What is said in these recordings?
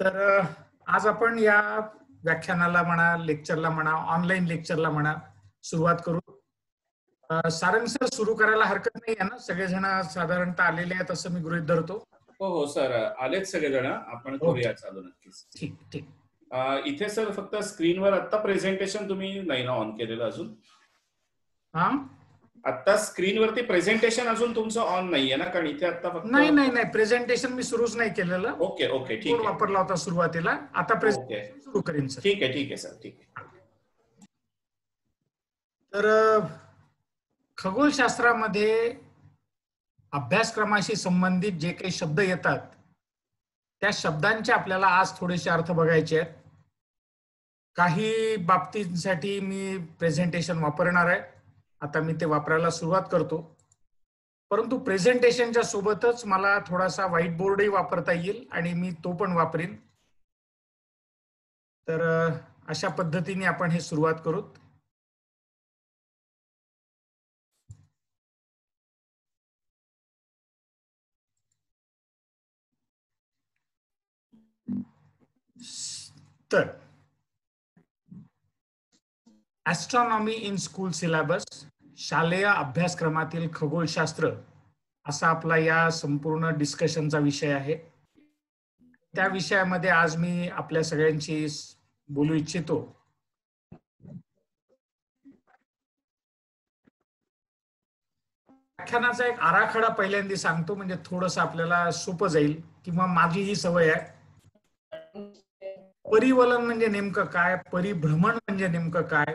तर आज आपण या व्याख्यानाला म्हणा, लेक्चरला म्हणा, ऑनलाईन लेक्चरला म्हणा सुरुवात करू. सारंग सर, सुरू करायला हरकत नाही आहे ना? सगळेजण साधारणतः आलेले आहेत असं मी गृहीत धरतो. हो सर, आलेत सगळेजण. आपण करूया चालू नक्कीच. ठीक ठीक. इथे सर फक्त स्क्रीनवर आता प्रेझेंटेशन तुम्ही नाही ना ऑन केलेलं अजून? हा, आता स्क्रीनवरती प्रेझेंटेशन अजून तुमचं ऑन नाहीये ना? कारण इथे आता फक्त नाही प्रेझेंटेशन मी सुरूच नाही केलेलं. ओके ठीक आहे. वापरला होता सुरुवातीला. आता प्रेझेंटेशन सुरू करीन सर. ठीक आहे सर, ठीक आहे. तर खगोलशास्त्रामध्ये अभ्यासक्रमाशी संबंधित जे काही शब्द येतात त्या शब्दांचे आपल्याला आज थोडेसे अर्थ बघायचे आहेत. काही बाबतींसाठी मी प्रेझेंटेशन वापरणार आहे. आता मी ते वापरायला सुरुवात करतो. परंतु प्रेझेंटेशनच्या सोबतच मला थोडासा व्हाईट बोर्डही वापरता येईल आणि मी तो पण वापरीन. तर अशा पद्धतीने आपण हे सुरुवात करू. तर ॲस्ट्रॉनॉमी इन स्कूल सिलेबस, शालेय अभ्यासक्रमातील खगोलशास्त्र असा आपला या संपूर्ण डिस्कशनचा विषय आहे. त्या विषयामध्ये आज मी आपल्या सगळ्यांशी बोलू इच्छितो. व्याख्यानाचा एक आराखडा पहिल्यांदा सांगतो, म्हणजे थोडंसं आपल्याला सोपं जाईल, किंवा माझी ही सवय आहे. परिवलन म्हणजे नेमकं काय, परिभ्रमण म्हणजे नेमकं काय,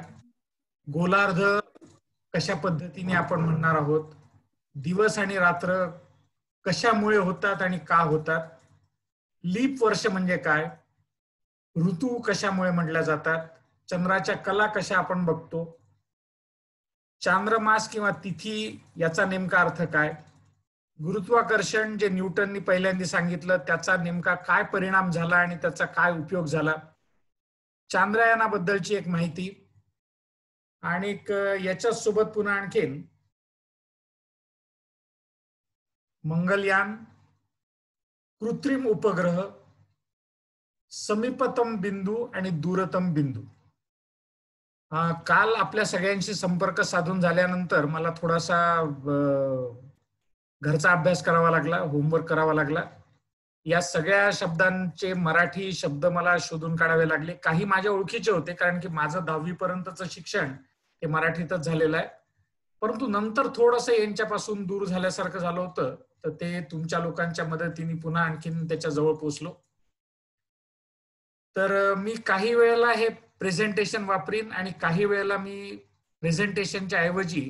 गोलार्ध कशा पद्धतीने आपण म्हणणार आहोत, दिवस आणि रात्र कशामुळे होतात आणि का होतात, लीप वर्ष म्हणजे काय, ऋतू कशामुळे म्हटल्या जातात, चंद्राच्या कला कशा आपण बघतो, चांद्रमास किंवा तिथी याचा नेमका अर्थ काय, गुरुत्वाकर्षण जे न्यूटननी पहिल्यांदा सांगितलं त्याचा नेमका काय परिणाम झाला आणि त्याचा काय उपयोग झाला, चांद्रयानाबद्दलची एक माहिती, आणि याच्या सोबत पुन्हा आणखीन मंगलयान, कृत्रिम उपग्रह, समीपतम बिंदू आणि दूरतम बिंदू. काल आपल्या सगळ्यांशी संपर्क साधून झाल्यानंतर मला थोडासा घरचा अभ्यास करावा लागला, होमवर्क करावा लागला. या सगळ्या शब्दांचे मराठी शब्द मला शोधून काढावे लागले. काही माझ्या ओळखीचे होते, कारण की माझं 10वी पर्यंतचं शिक्षण हे मराठीतच झालेलं आहे. परंतु नंतर थोडंसं यांच्यापासून दूर झाल्यासारखं झालं होतं, तर ते तुमच्या लोकांच्या मदतीने पुन्हा आणखीन त्याच्या जवळ पोहोचलो. तर मी काही वेळेला हे प्रेझेंटेशन वापरीन आणि काही वेळेला मी प्रेझेंटेशनच्या ऐवजी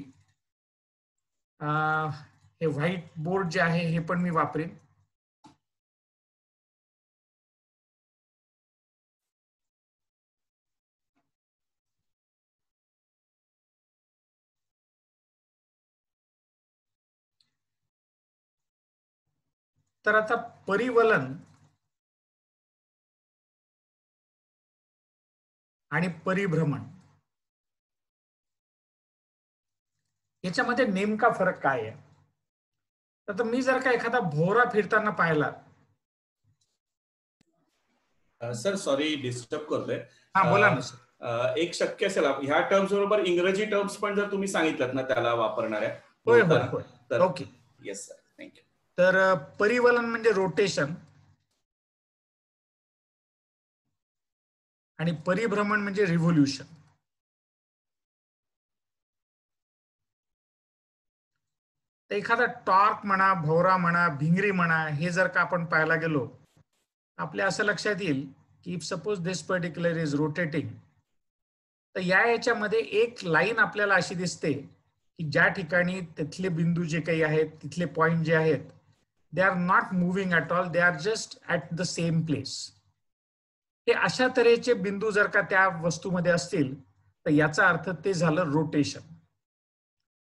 हे व्हाईट बोर्ड जे आहे हे पण मी वापरीन. तर आता परिवलन आणि परिभ्रमण याच्यामध्ये नेमका फरक काय आहे? तर मी जर का एखादा भोवरा फिरताना पाहिला. सर सॉरी डिस्टर्ब करतोय. हा बोला ना सर. एक शक्य असेल ह्या टर्म्स बरोबर इंग्रजी टर्म्स पण जर तुम्ही सांगितलं ना त्याला वापरणाऱ्या. होय ओके. Yes sir, thank you. तर परिवलन म्हणजे रोटेशन आणि परिभ्रमण म्हणजे रिव्होल्यूशन. एखादा टॉर्क म्हणा, भोवरा म्हणा, भिंगरी म्हणा, हे जर का आपण पाहायला गेलो आपल्या असं लक्षात येईल की if suppose this particular is rotating, तर याच्यामध्ये एक लाईन आपल्याला अशी दिसते की ज्या ठिकाणी तिथले बिंदू जे काही आहेत, तिथले पॉइंट जे आहेत, they are not moving at all, they are just at the same place. हे अशा तऱ्हेचे बिंदू जर का त्या वस्तूमध्ये असतील तर याचा अर्थ ते झालं रोटेशन.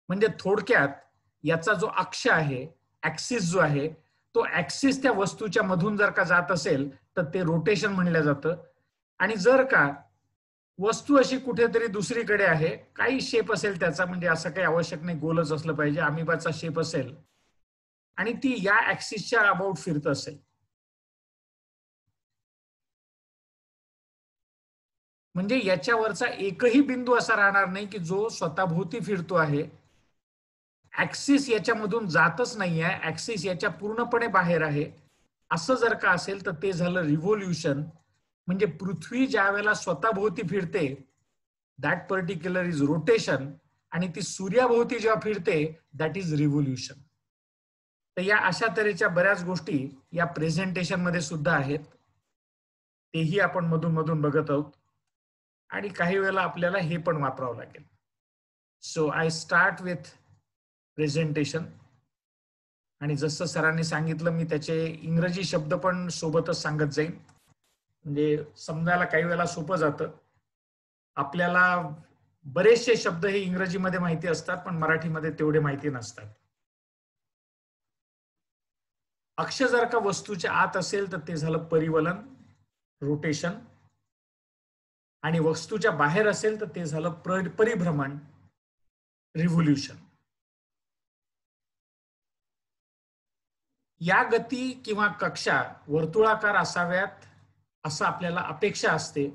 म्हणजे थोडक्यात याचा जो अक्ष आहे, ऍक्सिस जो आहे, तो ऍक्सिस त्या वस्तूच्या मधून जर का जात असेल तर ते रोटेशन म्हणलं जातं. आणि जर का वस्तू अशी कुठेतरी दुसरीकडे आहे, काही शेप असेल त्याचा, म्हणजे असं काही आवश्यक नाही गोलच असलं पाहिजे, अमिबाचा शेप असेल आणि ती या ऍक्सिसच्या अबाउट फिरत असेल, म्हणजे याच्यावरचा एकही बिंदू असा राहणार नाही की जो स्वतःभोवती फिरतो आहे. ऍक्सिस याच्यामधून जातच नाहीये, ऍक्सिस याच्या पूर्णपणे बाहेर आहे. असं जर का असेल तर ते झालं रिव्होल्युशन. म्हणजे पृथ्वी ज्या वेळेला स्वतःभोवती फिरते दॅट पर्टिक्युलर इज रोटेशन, आणि ती सूर्याभोवती जेव्हा फिरते दॅट इज रिव्होल्युशन. तर या अशा तऱ्हेच्या बऱ्याच गोष्टी या प्रेझेंटेशन मध्ये सुद्धा आहेत, तेही आपण मधून मधून बघत आहोत. आणि काही वेळेला आपल्याला हे पण वापरावं लागेल. So I start with presentation. आणि जसं सरांनी सांगितलं मी त्याचे इंग्रजी शब्द पण सोबतच सांगत जाईन, म्हणजे समजायला काही वेळेला सोपं जातं. आपल्याला बरेचसे शब्द हे इंग्रजीमध्ये माहिती असतात पण मराठीमध्ये तेवढे माहिती नसतात. अक्ष जर का वस्तूच्या आत असेल तर ते झालं परिवलन, रोटेशन. आणि वस्तूच्या बाहेर असेल तर ते झालं परिभ्रमण, रिव्होल्युशन. या गती किंवा कक्षा वर्तुळाकार असाव्यात असं आपल्याला अपेक्षा असते.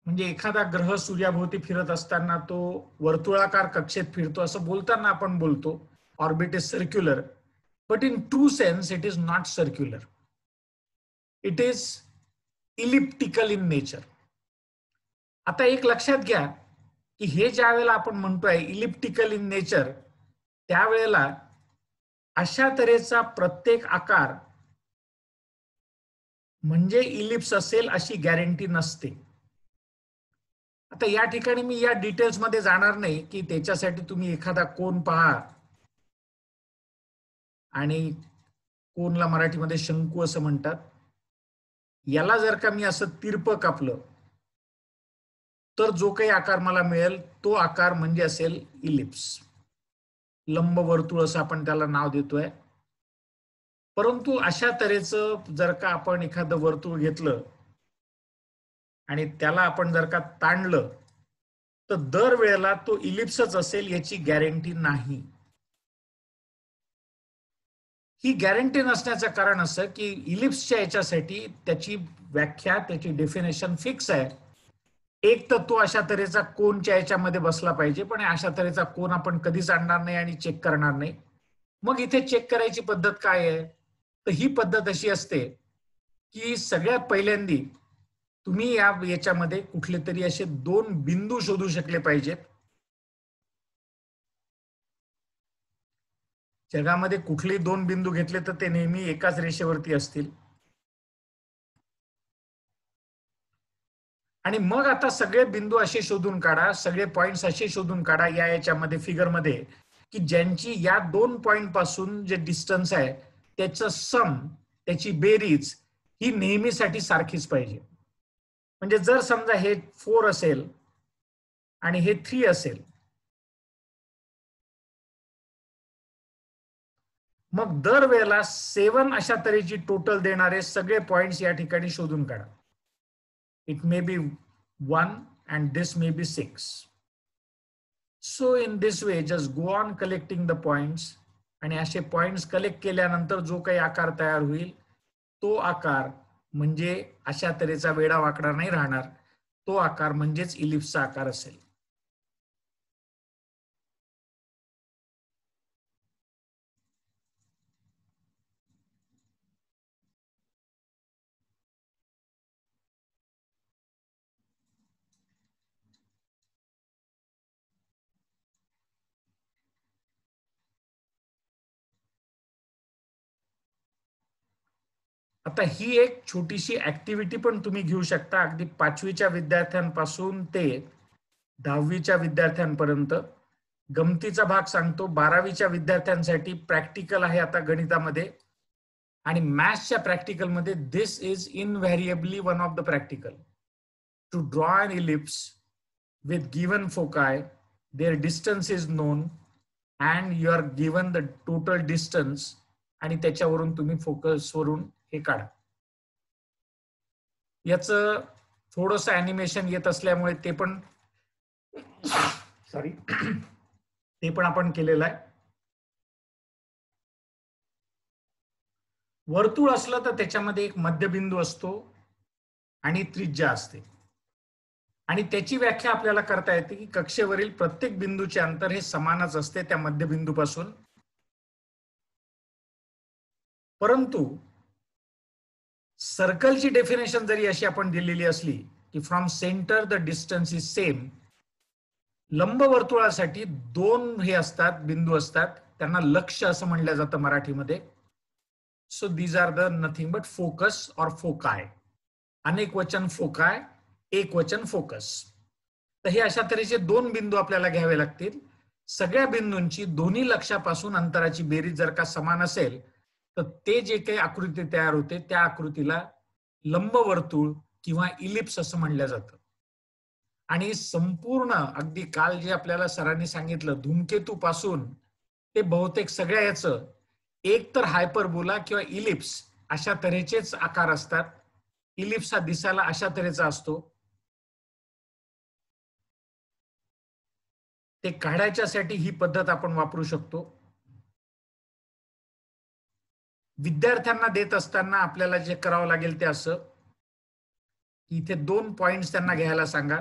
म्हणजे एखादा ग्रह सूर्याभोवती फिरत असताना तो वर्तुळाकार कक्षेत फिरतो असं बोलताना आपण बोलतो orbit is circular, but in true sense it is not circular, it is elliptical in nature. आता एक लक्षात घ्या की हे ज्या वेळेला आपण म्हणतोय इलिप्टिकल इन नेचर, त्यावेळेला अशा तऱ्हेचा प्रत्येक आकार म्हणजे इलिप्स असेल अशी गॅरंटी नसते. आता या ठिकाणी मी या डिटेल्स मध्ये जाणार नाही की त्याच्यासाठी तुम्ही एखादा कोन पहा, आणि कोनला मराठीमध्ये शंकू असं म्हणतात. याला जर का मी असं तिरपं कापलं तर जो काही आकार मला मिळेल तो आकार म्हणजे असेल इलिप्स, लंबवर्तुळ असं आपण त्याला नाव देतोय. परंतु अशा तऱ्हेचं जर का आपण एखादं वर्तुळ घेतलं आणि त्याला आपण जर का ताणलं तर दरवेळेला तो इलिप्सच असेल याची गॅरंटी नाही. ही गॅरंटी नसण्याचं कारण असं की इलिप्सच्या याच्यासाठी त्याची व्याख्या, त्याची डेफिनेशन फिक्स आहे. एक तर तो अशा तऱ्हेचा कोनच्या याच्यामध्ये बसला पाहिजे, पण अशा तऱ्हेचा कोन आपण कधीच आणणार नाही आणि चेक करणार नाही. मग इथे चेक करायची पद्धत काय आहे? तर ही पद्धत अशी असते की सगळ्यात पहिल्यांदी तुम्ही याच्यामध्ये कुठले तरी असे दोन बिंदू शोधू शकले पाहिजेत. जगामध्ये कुठलेही दोन बिंदू घेतले तर ते नेहमी एकाच रेषेवरती असतील. आणि मग आता सगळे बिंदू असे शोधून काढा, सगळे पॉइंट्स असे शोधून काढा या याच्यामध्ये फिगरमध्ये की ज्यांची या दोन पॉइंट पासून जे डिस्टन्स आहे त्याचं सम, त्याची बेरीज ही नेहमीसाठी सारखीच पाहिजे. म्हणजे जर समजा हे 4 असेल आणि हे 3 असेल, मग दरवेळेला 7 अशा तऱ्हेची टोटल देणारे सगळे पॉइंट्स या ठिकाणी शोधून काढा. It may be 1 and this may be 6. So in this way just go on collecting the points, आणि असे पॉइंट्स कलेक्ट केल्यानंतर जो काही आकार तयार होईल तो आकार म्हणजे अशा तऱ्हेचा वेडा वाकडा नाही राहणार, तो आकार म्हणजेच इलिप्सचा आकार असेल. आता ही एक छोटीशी ऍक्टिव्हिटी पण तुम्ही घेऊ शकता, अगदी 5वीच्या विद्यार्थ्यांपासून ते 10वीच्या विद्यार्थ्यांपर्यंत. गमतीचा भाग सांगतो, 12वीच्या विद्यार्थ्यांसाठी प्रॅक्टिकल आहे आता गणितामध्ये, आणि मॅथ्सच्या प्रॅक्टिकल मध्ये this is invariably one of the practical. To draw an ellipse with given foci, their distance is known and you are given the total distance, आणि त्याच्यावरून तुम्ही फोकस वरून हे काढा. याचं थोडंसं ॲनिमेशन येत असल्यामुळे ते पण सॉरी ते पण आपण केलेलं आहे. वर्तुळ असलं तर त्याच्यामध्ये एक मध्यबिंदू असतो आणि त्रिज्या असते. आणि त्याची व्याख्या आपल्याला करता येते की कक्षेवरील प्रत्येक बिंदूचे अंतर हे समानच असते त्या मध्यबिंदूपासून. परंतु सर्कलची डेफिनेशन जरी अशी आपण दिलेली असली की from centre the distance is same, लंबवर्तुळासाठी दोन हे असतात, बिंदू असतात, त्यांना लक्ष असं म्हणलं जातं मराठीमध्ये. So these are the nothing but focus और फोकाय. अनेक वचन फोकाय, एक वचन फोकस. तर हे अशा तऱ्हेचे दोन बिंदू आपल्याला घ्यावे लागतील. सगळ्या बिंदूंची दोन्ही लक्षापासून अंतराची बेरीज जर का समान असेल तर ते जे काही आकृती तयार होते त्या आकृतीला लंबवर्तुळ किंवा इलिप्स असं म्हणलं जातं. आणि संपूर्ण अगदी काल जे आपल्याला सरांनी सांगितलं धूमकेतू पासून ते बहुतेक सगळ्या याचं एक तर हायपरबोला किंवा इलिप्स अशा तऱ्हेचेच आकार असतात. इलिप्स हा दिसायला अशा तऱ्हेचा असतो. ते काढायच्यासाठी ही पद्धत आपण वापरू शकतो. विद्यार्थ्यांना देत असताना आपल्याला जे करावं लागेल ते असं की इथे 2 पॉइंट्स त्यांना घ्यायला सांगा.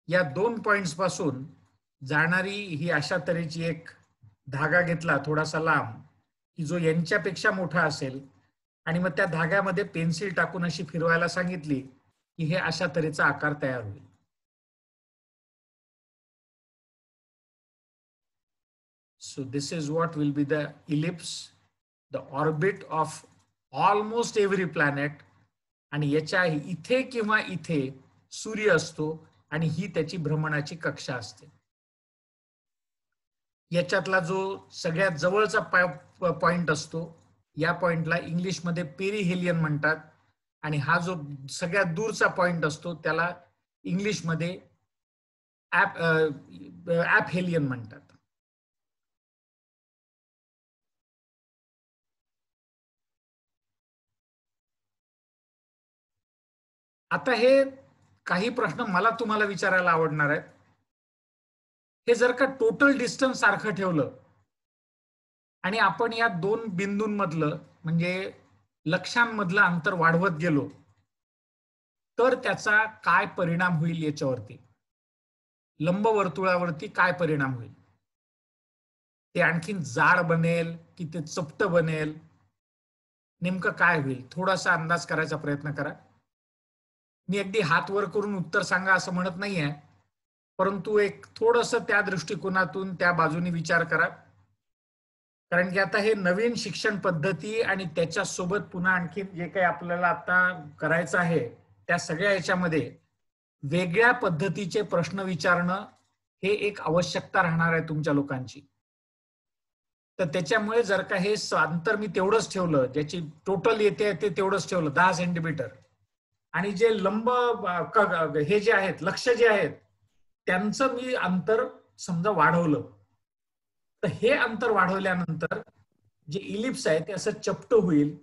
या 2 पॉइंट्स पासून जाणारी ही अशा तऱ्हेची एक धागा घेतला थोडासा लांब की जो यांच्यापेक्षा मोठा असेल आणि मग त्या धाग्यामध्ये पेन्सिल टाकून अशी फिरवायला सांगितली की हे अशा तऱ्हेचा आकार तयार होईल. So this is what will be the ellipse, the orbit of almost every planet. आणि याच्या इथे किंवा इथे सूर्य असतो आणि ही त्याची भ्रमणाची कक्षा असते. याच्यातला जो सगळ्यात जवळचा पॉइंट असतो या पॉइंटला इंग्लिशमध्ये पेरिहेलियन म्हणतात आणि हा जो सगळ्यात दूरचा पॉइंट असतो त्याला इंग्लिशमध्ये ॲपहेलियन म्हणतात. आता हे काही प्रश्न मला तुम्हाला विचारायला आवडणार आहेत. हे जर का टोटल डिस्टन्स सारखं ठेवलं आणि आपण या दोन बिंदूंमधलं म्हणजे लक्षांमधलं अंतर वाढवत गेलो तर त्याचा काय परिणाम होईल याच्यावरती, लंबवर्तुळावरती काय परिणाम होईल? ते आणखीन जाड बनेल की ते चपट बनेल, नेमकं काय होईल थोडासा अंदाज करायचा प्रयत्न करा. मी अगदी हात वर करून उत्तर सांगा असं म्हणत नाहीये, परंतु एक थोडस त्या दृष्टिकोनातून त्या बाजूने विचार करा. कारण की आता हे नवीन शिक्षण पद्धती आणि त्याच्यासोबत पुन्हा आणखी जे काही आपल्याला आता करायचं आहे त्या सगळ्या याच्यामध्ये वेगळ्या पद्धतीचे प्रश्न विचारणं हे एक आवश्यकता राहणार आहे तुमच्या लोकांची. तर त्याच्यामुळे जर का हे अंतर मी तेवढंच ठेवलं, ज्याची टोटल येते ते तेवढंच ठेवलं 10 सेंटीमीटर, आणि जे लंब हे जे आहेत लक्ष जे आहेत त्यांचं मी अंतर समजा वाढवलं, तर हे अंतर वाढवल्यानंतर जे इलिप्स आहे ते असं चपट होईल.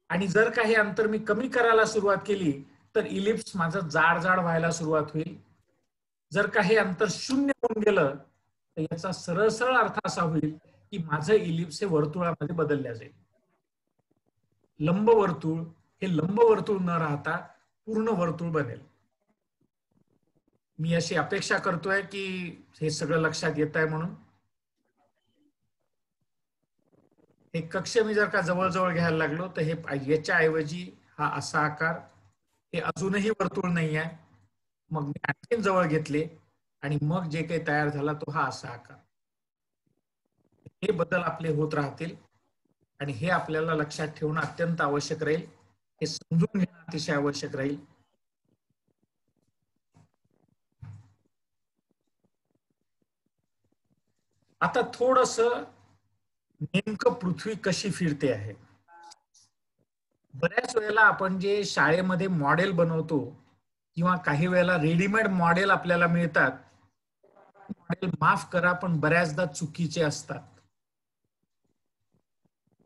आणि जर का हे अंतर मी कमी करायला सुरुवात केली तर इलिप्स माझं जाड जाड व्हायला सुरुवात होईल. जर का हे अंतर शून्य होऊन गेलं तर याचा सरळ सरळ अर्थ असा होईल की माझं इलिप्स हे वर्तुळामध्ये बदलल्या जाईल. लंबवर्तुळ हे लंबवर्तुळ न राहता पूर्ण वर्तुळ बनेल. मी अशी अपेक्षा करतोय की हे सगळं लक्षात येत आहे म्हणून. हे कक्ष मी जर का जवळजवळ घ्यायला लागलो तर हे याच्या ऐवजी हा असा आकार, हे अजूनही वर्तुळ नाही आहे, मग मी आणखीन जवळ घेतले आणि मग जे काही तयार झाला तो हा असा आकार. हे बदल आपले होत राहतील आणि हे आपल्याला लक्षात ठेवणं अत्यंत आवश्यक राहील. हे समजून घेणं अतिशय आवश्यक राहील. आता थोडस नेमकं पृथ्वी कशी फिरते आहे. बऱ्याच वेळेला आपण जे शाळेमध्ये मॉडेल बनवतो किंवा काही वेळेला रेडीमेड मॉडेल आपल्याला मिळतात, मॉडेल माफ करा पण बऱ्याचदा चुकीचे असतात.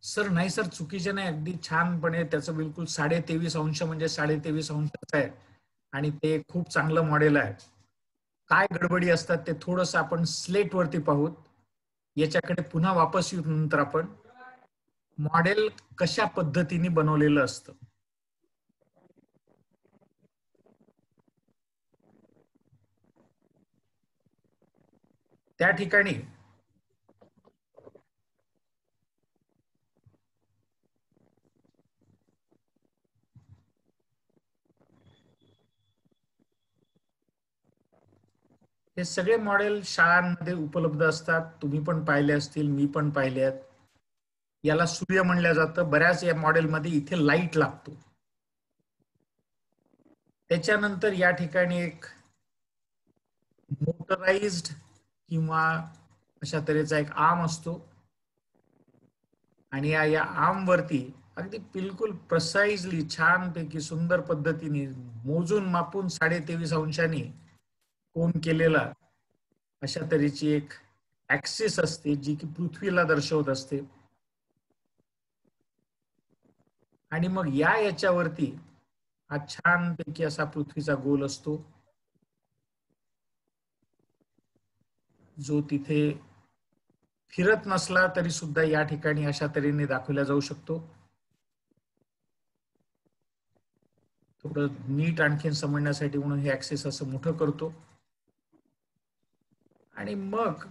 सर नाही सर चुकीचे नाही, अगदी छानपणे त्याचं बिलकुल 23.5 अंश म्हणजे 23.5 अंश आहे आणि ते खूप चांगलं मॉडेल आहे. काय गडबडी असतात ते थोडस आपण स्लेट वरती पाहूत. याच्याकडे पुन्हा वापस येऊ नंतर आपण मॉडेल कशा पद्धतीने बनवलेलं असतं. त्या ठिकाणी हे सगळे मॉडेल शाळांमध्ये उपलब्ध असतात. तुम्ही पण पाहिले असतील, मी पण पाहिले आहेत. याला सूर्य म्हणलं जातं. बऱ्याच या मॉडेलमध्ये इथे लाईट लागतो. त्याच्यानंतर या ठिकाणी एक मोटराइज्ड किंवा अशा तऱ्हेचा एक आर्म असतो आणि या आर्म वरती अगदी बिलकुल प्रिसाइजली छानपैकी सुंदर पद्धतीने मोजून मापून 23.5 अंशांनी कोन केलेला अशा तऱ्हेची एक ऍक्सिस असते जी की पृथ्वीला दर्शवत असते. आणि मग याच्यावरती हा छानपैकी असा पृथ्वीचा गोल असतो जो तिथे फिरत नसला तरी सुद्धा या ठिकाणी अशा तऱ्हेने दाखवला जाऊ शकतो. थोडं नीट आणखीन समजण्यासाठी म्हणून हे ऍक्सिस असं मोठं करतो आणि मग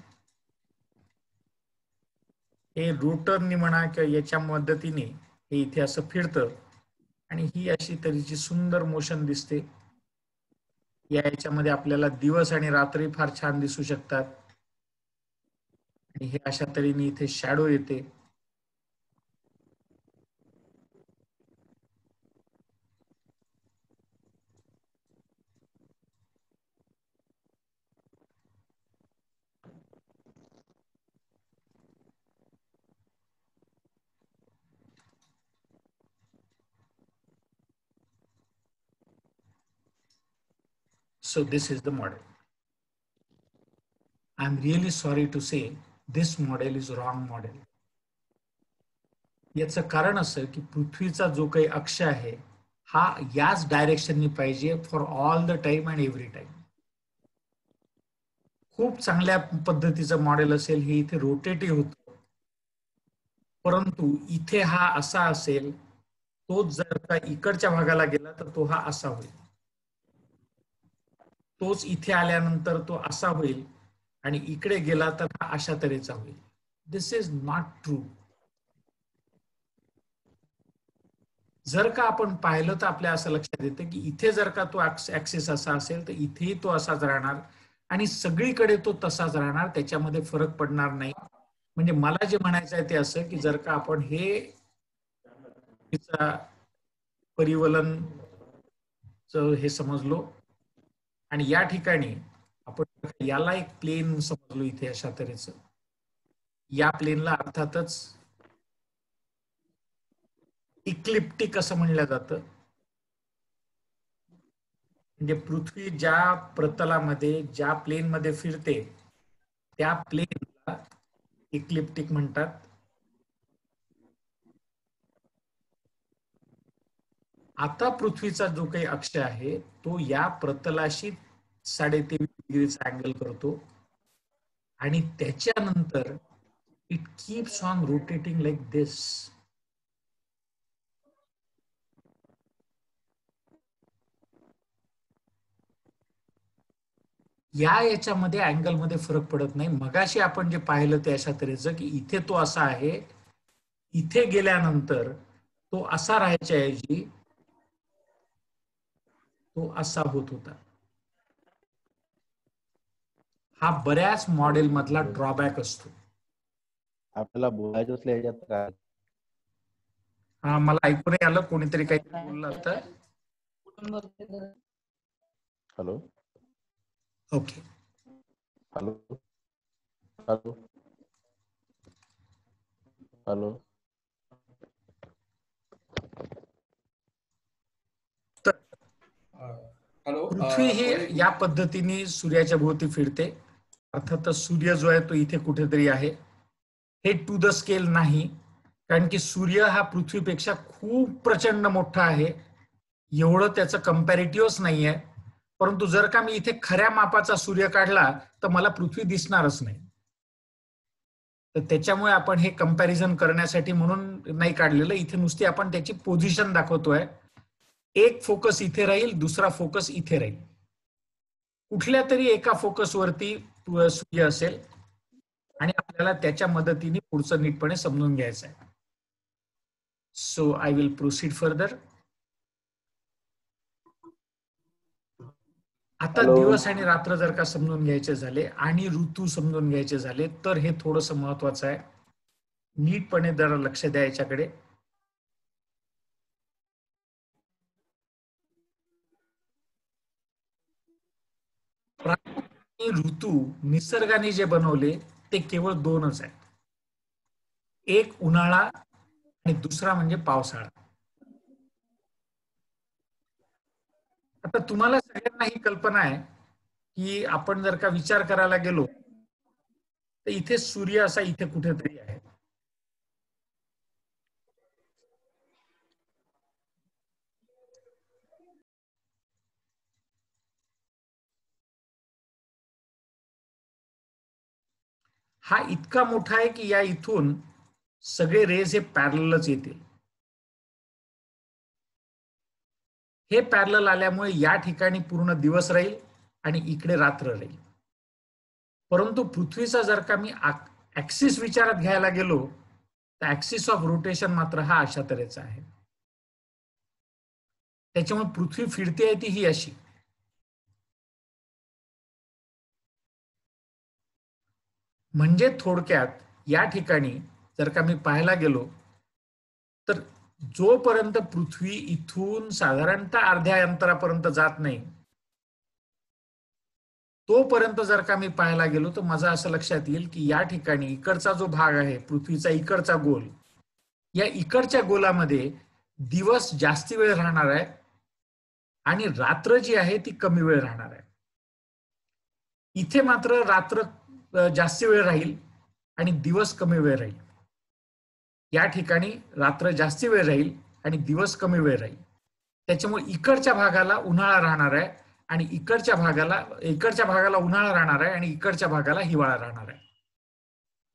हे रोटरनी म्हणा किंवा याच्या मदतीने हे इथे असं फिरतं आणि ही अशी तऱ्हेची सुंदर मोशन दिसते. याच्यामध्ये आपल्याला दिवस आणि रात्री फार छान दिसू शकतात आणि हे अशा तऱ्हेने इथे शॅडो येते. So this is the model. I'm really sorry to say this model is wrong model. याचं कारण असं की पृथ्वीचा जो काही अक्ष आहे हा याच डायरेक्शननी पाहिजे for all the time and every time. खूप चांगल्या पद्धतीचं मॉडेल असेल हे इथे रोटेटिव्ह होतं, परंतु इथे हा असा असेल, तोच जर का इकडच्या भागाला गेला तर तो हा असा होईल, तोच इथे आल्यानंतर तो असा होईल आणि इकडे गेला तर हा अशा तऱ्हेचा होईल. दिस इज नॉट ट्रू. जर का आपण पाहिलं तर आपल्या असं लक्षात येतं की इथे जर का तो ऍक्सिस असा असेल तर इथेही तो असाच राहणार आणि सगळीकडे तो तसाच राहणार, त्याच्यामध्ये फरक पडणार नाही. म्हणजे मला जे म्हणायचं आहे ते असं की जर का आपण हे परिवलन हे समजलो आणि या ठिकाणी आपण याला एक प्लेन समजलो इथे अशा तऱ्हेचं, या प्लेनला अर्थातच इक्लिप्टिक असं म्हणलं जातं. म्हणजे पृथ्वी ज्या प्रतलामध्ये ज्या प्लेन मध्ये फिरते त्या प्लेनला इक्लिप्टिक म्हणतात. आता पृथ्वीचा जो काही अक्ष आहे तो या प्रतलाशी 23.5 डिग्रीचा अँगल करतो आणि त्याच्यानंतर it keeps on rotating like this. याच्यामध्ये अँगल मध्ये फरक पडत नाही. मगाशी आपण जे पाहिलं ते अशा तऱ्हेचं की इथे तो असा आहे, इथे गेल्यानंतर तो असा राहायच्या ऐवजी तो असा होत होता. हा बऱ्याच मॉडेल मधला ड्रॉबॅक असतो. आपल्याला बोलायचं असलं याच्यात काय? हा, मला ऐकून नाही आलं, कोणीतरी काहीतरी बोललं होतं. Hello okay. Hello hello hello पृथ्वी ही या पद्धतीने सूर्याच्या भोवती फिरते. अर्थातच सूर्य जो आहे तो इथे कुठेतरी आहे. हे टू द स्केल नाही, कारण की सूर्य हा पृथ्वीपेक्षा खूप प्रचंड मोठा आहे, एवढं त्याचं कंपॅरेटिव्हच नाही आहे. परंतु जर का मी इथे खऱ्या मापाचा सूर्य काढला तर मला पृथ्वी दिसणारच नाही. तर त्याच्यामुळे आपण हे कंपॅरिझन करण्यासाठी म्हणून नाही काढलेलं. इथे नुसती आपण त्याची पोझिशन दाखवतोय. एक फोकस इथे राहील, दुसरा फोकस इथे राहील. कुठल्या तरी एका फोकसवरती सूर्य असेल आणि आपल्याला त्याच्या मदतीने पुढचं नीटपणे समजून घ्यायचं आहे. So I will proceed further. आता हॅलो. दिवस आणि रात्र जर का समजून घ्यायचे झाले आणि ऋतू समजून घ्यायचे झाले तर हे थोडंसं महत्वाचं आहे. नीटपणे जरा लक्ष द्या याच्याकडे. ऋतू निसर्गाने जे बनवले ते केवळ दोनच आहेत. एक उन्हाळा आणि दुसरा म्हणजे पावसाळा. आता तुम्हाला सगळ्यांना ही कल्पना आहे की आपण जर का विचार करायला गेलो तर इथे सूर्य असा इथे कुठेतरी आहे. हा इतका मोठा आहे की या इथून सगळे रेज हे पॅरलच येतील. हे पॅरलल आल्यामुळे या ठिकाणी पूर्ण दिवस राहील आणि इकडे रात्र राहील. परंतु पृथ्वीचा जर का मी ऍक्सिस विचारात घ्यायला गेलो तर ऍक्सिस ऑफ रोटेशन मात्र हा अशा तऱ्हेचा आहे. त्याच्यामुळे पृथ्वी फिरते ती ही अशी. म्हणजे थोडक्यात या ठिकाणी जर का मी पाहायला गेलो तर जोपर्यंत पृथ्वी इथून साधारणतः अर्ध्या अंतरापर्यंत जात नाही तोपर्यंत जर का मी पाहायला गेलो तर माझं असं लक्षात येईल की या ठिकाणी इकडचा जो भाग आहे पृथ्वीचा इकडचा गोल, या इकडच्या गोलामध्ये दिवस जास्ती वेळ राहणार आहे आणि रात्र जी आहे ती कमी वेळ राहणार आहे. इथे मात्र रात्र जास्ती वेळ राहील आणि दिवस कमी वेळ राहील. या ठिकाणी रात्र जास्ती वेळ राहील आणि दिवस कमी वेळ राहील. त्याच्यामुळे इकडच्या भागाला उन्हाळा राहणार आहे आणि इकडच्या भागाला उन्हाळा राहणार आहे आणि इकडच्या भागाला हिवाळा राहणार आहे.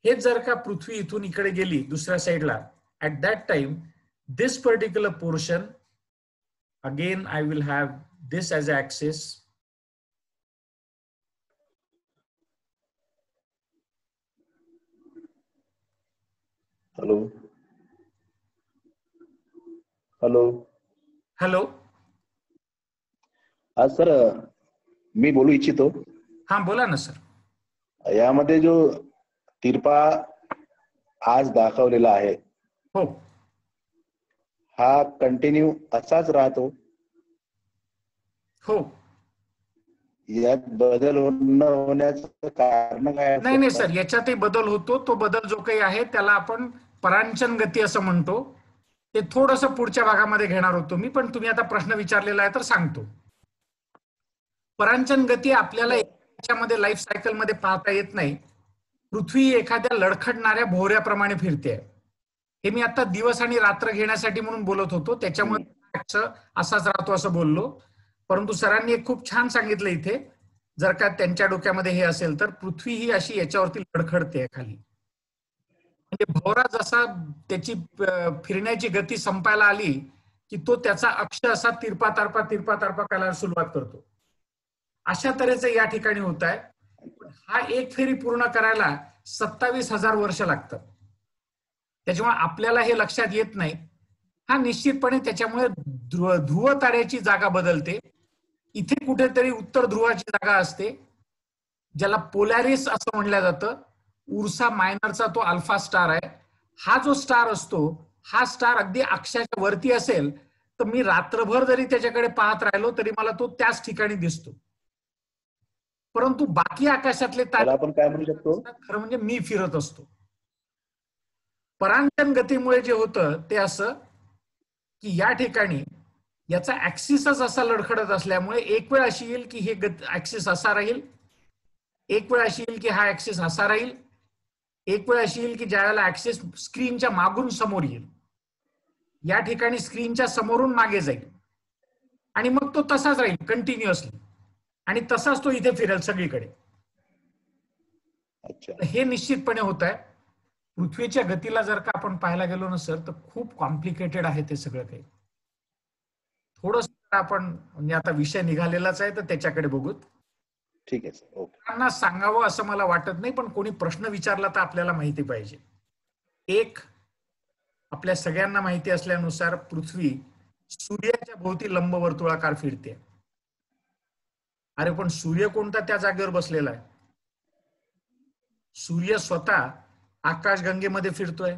हेच जर का पृथ्वी इथून इकडे गेली दुसऱ्या साईडला, at that time this particular portion again I will have this as a axis. Hello. Hello. Hello. हा सर, मी बोलू इच्छितो. हा बोला ना सर. यामध्ये जो तिरपा आज दाखवलेला आहे हो, हा कंटिन्यू असाच राहतो. हो. यात बदल न होण्याचं कारण काय? नाही सर, याच्यातही बदल होतो. तो बदल जो काही आहे त्याला आपण परांचन गती असं म्हणतो. ते थोडंसं पुढच्या भागामध्ये घेणार होतो मी, पण तुम्ही आता प्रश्न विचारलेला आहे तर सांगतो. परांचन गती आपल्याला याच्यामध्ये लाईफ सायकल मध्ये पाहता येत नाही. पृथ्वी एखाद्या लडखडणाऱ्या भोवऱ्याप्रमाणे फिरते. हे मी आता दिवस आणि रात्र घेण्यासाठी म्हणून बोलत होतो, त्याच्यामुळे असाच राहतो असं बोललो. परंतु सरांनी एक खूप छान सांगितलं इथे, जर का त्यांच्या डोक्यामध्ये हे असेल तर पृथ्वी ही अशी याच्यावरती लडखडते खाली. म्हणजे भोवरा जसा त्याची फिरण्याची गती संपायला आली की तो त्याचा अक्ष असा तिरपा तारपा करायला सुरुवात करतो. अशा तऱ्हेचं या ठिकाणी होत आहे. हा एक फेरी पूर्ण करायला 27,000 वर्ष लागतात. त्याच्यामुळे आपल्याला हे लक्षात येत नाही. हा निश्चितपणे त्याच्यामुळे ध्रुव ताऱ्याची जागा बदलते. इथे कुठेतरी उत्तर ध्रुवाची जागा असते, ज्याला पोलॅरिस असं म्हणलं जातं. उर्सा मायनरचा तो अल्फा स्टार आहे. हा जो स्टार असतो, हा स्टार अगदी अक्षाच्या वरती असेल तर मी रात्रभर जरी त्याच्याकडे पाहत राहिलो तरी मला तो त्याच ठिकाणी दिसतो. परंतु बाकी आकाशातले तारे आपण काय म्हणू शकतो? खरं म्हणजे मी फिरत असतो. परांचन गतीमुळे जे होतं ते असं की या ठिकाणी याचा ऍक्सिसच असा लडखडत असल्यामुळे एक वेळ अशी येईल की हे ऍक्सिस असा राहील, एक वेळ अशी येईल की हा ऍक्सिस असा राहील, एक वेळ अशी येईल की ज्यावेळेला ऍक्सिस स्क्रीनच्या मागून समोर येईल. या ठिकाणी स्क्रीनच्या समोरून मागे जाईल आणि मग तो तसाच राहील कंटिन्युअसली आणि तसाच तो इथे फिरेल सगळीकडे. हे निश्चितपणे होत आहे. पृथ्वीच्या गतीला जर का आपण पाहायला गेलो ना सर तर खूप कॉम्प्लिकेटेड आहे ते सगळं काही. थोडंसं आपण म्हणजे आता विषय निघालेलाच आहे तर त्याच्याकडे बघूत. ठीक आहे सर. ओके. त्यांना सांगावं असं मला वाटत नाही, पण कोणी प्रश्न विचारला तर आपल्याला माहिती पाहिजे. एक, आपल्या सगळ्यांना माहिती असल्यानुसार पृथ्वी सूर्याच्या भोवती लंबवर्तुळाकार फिरते. अरे पण सूर्य कोणता त्या जागेवर बसलेला आहे? सूर्य स्वतः आकाशगंगेमध्ये फिरतोय.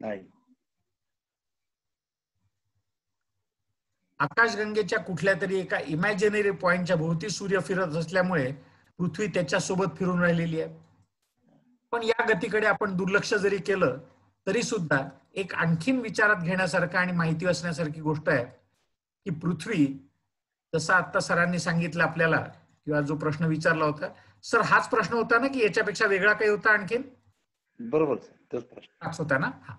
नाही. आकाशगंगेच्या कुठल्या तरी एका इमॅजिनरी पॉइंटच्या भोवती सूर्य फिरत असल्यामुळे पृथ्वी त्याच्यासोबत फिरून राहिलेली आहे. पण या गतीकडे आपण दुर्लक्ष जरी केलं तरी सुद्धा एक आणखीन विचारात घेण्यासारखं आणि माहिती असण्यासारखी गोष्ट आहे की पृथ्वी, जसं आता सरांनी सांगितलं आपल्याला, किंवा जो प्रश्न विचारला होता सर, हाच प्रश्न होता ना की याच्यापेक्षा वेगळा काही होता आणखीन? बरोबर सर, तोच प्रश्न हाच होता ना. हा,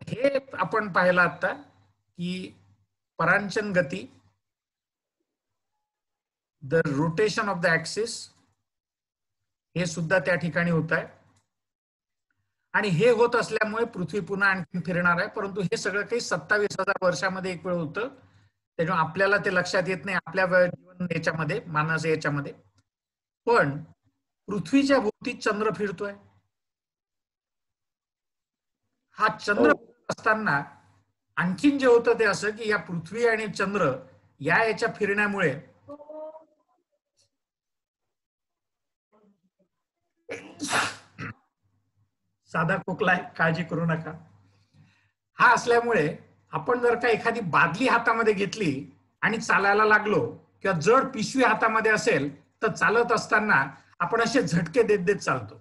हे आपण पाहिलं आता की परांचन गती, the rotation of the axis, हे सुद्धा त्या ठिकाणी होत आहे. आणि हे होत असल्यामुळे पृथ्वी पुन्हा आणखी फिरणार आहे. परंतु हे सगळं काही 27,000 वर्षामध्ये एक वेळ होतं, त्याच्यामुळे आपल्याला ते लक्षात येत नाही आपल्या जीवन याच्यामध्ये, मानस याच्यामध्ये. पण पृथ्वीच्या भोवती चंद्र फिरतोय. हा चंद्र फिरत असताना आणखीन जे होतं ते असं की या पृथ्वी आणि चंद्र याच्या फिरण्यामुळे साधा खोकला आहे, काळजी करू नका. हा असल्यामुळे आपण जर का एखादी बादली हातामध्ये घेतली आणि चालायला लागलो, किंवा जड पिशवी हातामध्ये असेल तर चालत असताना आपण असे झटके देत देत चालतो.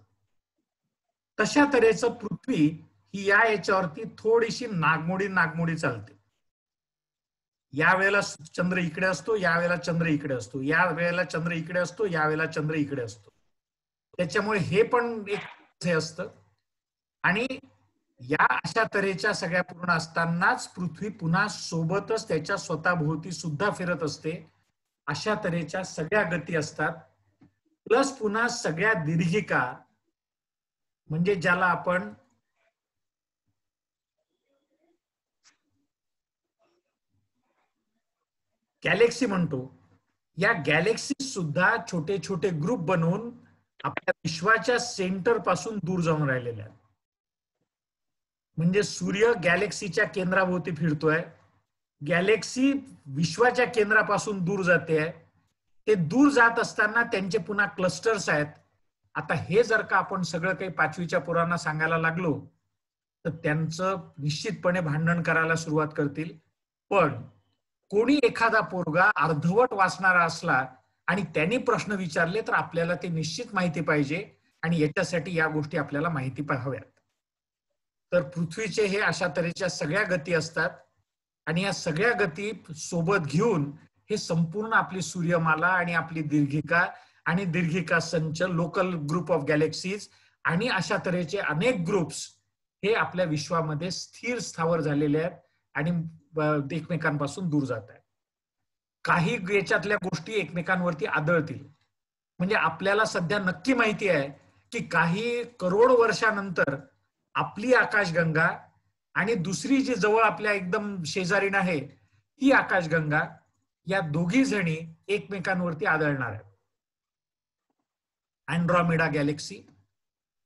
तशा तऱ्हेचं पृथ्वी ही याच्यावरती थोडीशी नागमोडी चालते. या वेळेला चंद्र इकडे असतो, या वेळेला चंद्र इकडे असतो, या वेळेला चंद्र इकडे असतो, या वेळेला चंद्र इकडे असतो. त्याच्यामुळे हे पण एक हे असतं. आणि या अशा तऱ्हेच्या सगळ्या पूर्ण असतानाच पृथ्वी पुन्हा सोबतच त्याच्या स्वतःभोवती सुद्धा फिरत असते. अशा तऱ्हेच्या सगळ्या गती असतात. प्लस पुन्हा सगळ्या दीर्घिका, म्हणजे ज्याला आपण गॅलेक्सी म्हणतो, या गॅलेक्सी सुद्धा छोटे छोटे ग्रुप बनवून आपल्या विश्वाच्या सेंटर पासून दूर जाऊन राहिलेल्या आहेत. म्हणजे सूर्य गॅलेक्सीच्या केंद्राभोवती फिरतोय, गॅलेक्सी विश्वाच्या केंद्रापासून दूर जाते आहे. ते दूर जात असताना त्यांचे पुन्हा क्लस्टर्स आहेत. आता हे जर का आपण सगळं काही 5वीच्या पोरांना सांगायला लागलो तर त्यांचं निश्चितपणे भांडण करायला सुरुवात करतील. पण कोणी एखादा पोरगा अर्धवट वाचणारा असला आणि त्यांनी प्रश्न विचारले तर आपल्याला ते निश्चित माहिती पाहिजे, आणि याच्यासाठी या गोष्टी आपल्याला माहिती हव्यात. तर पृथ्वीचे हे अशा तऱ्हेच्या सगळ्या गती असतात, आणि या सगळ्या गती सोबत घेऊन हे संपूर्ण आपली सूर्यमाला आणि आपली दीर्घिका आणि दीर्घिका संच, लोकल ग्रुप ऑफ गॅलेक्सीज आणि अशा तऱ्हेचे अनेक ग्रुप्स हे आपल्या विश्वामध्ये स्थिर स्थावर झालेले आहेत आणि एकमेकांपासून दूर जात आहेत. काही याच्यातल्या गोष्टी एकमेकांवरती आदळतील. म्हणजे आपल्याला सध्या नक्की माहिती आहे की काही करोड वर्षानंतर आपली आकाशगंगा आणि दुसरी जी जवळ आपल्या एकदम शेजारीण आहे ही आकाशगंगा, या दोघी जणी एकमेकांवरती आदळणार आहेत. अँड्रोमेडा गॅलेक्सी,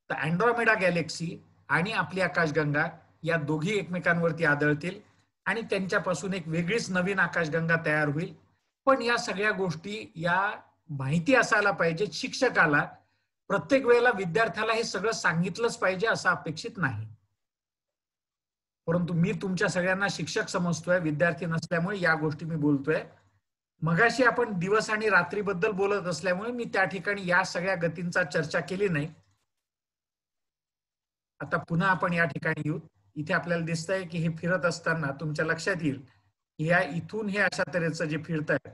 तर अँड्रोमेडा गॅलेक्सी आणि आपली आकाशगंगा या दोघी एकमेकांवरती आदळतील आणि त्यांच्यापासून एक वेगळीच नवीन आकाशगंगा तयार होईल. पण या सगळ्या गोष्टी या माहिती असायला पाहिजे शिक्षकाला. प्रत्येक वेळेला विद्यार्थ्याला हे सगळं सांगितलंच पाहिजे असं अपेक्षित नाही. परंतु मी तुमच्या सगळ्यांना शिक्षक समजतोय, विद्यार्थी नसल्यामुळे या गोष्टी मी बोलतोय. मगाशी आपण दिवस आणि रात्रीबद्दल बोलत असल्यामुळे मी त्या ठिकाणी या सगळ्या गतींचा चर्चा केली नाही. आता पुन्हा आपण या ठिकाणी येऊ. इथे आपल्याला दिसतंय की हे फिरत असताना तुमच्या लक्षात येईल की या इथून हे अशा तऱ्हेचं जे फिरत आहे,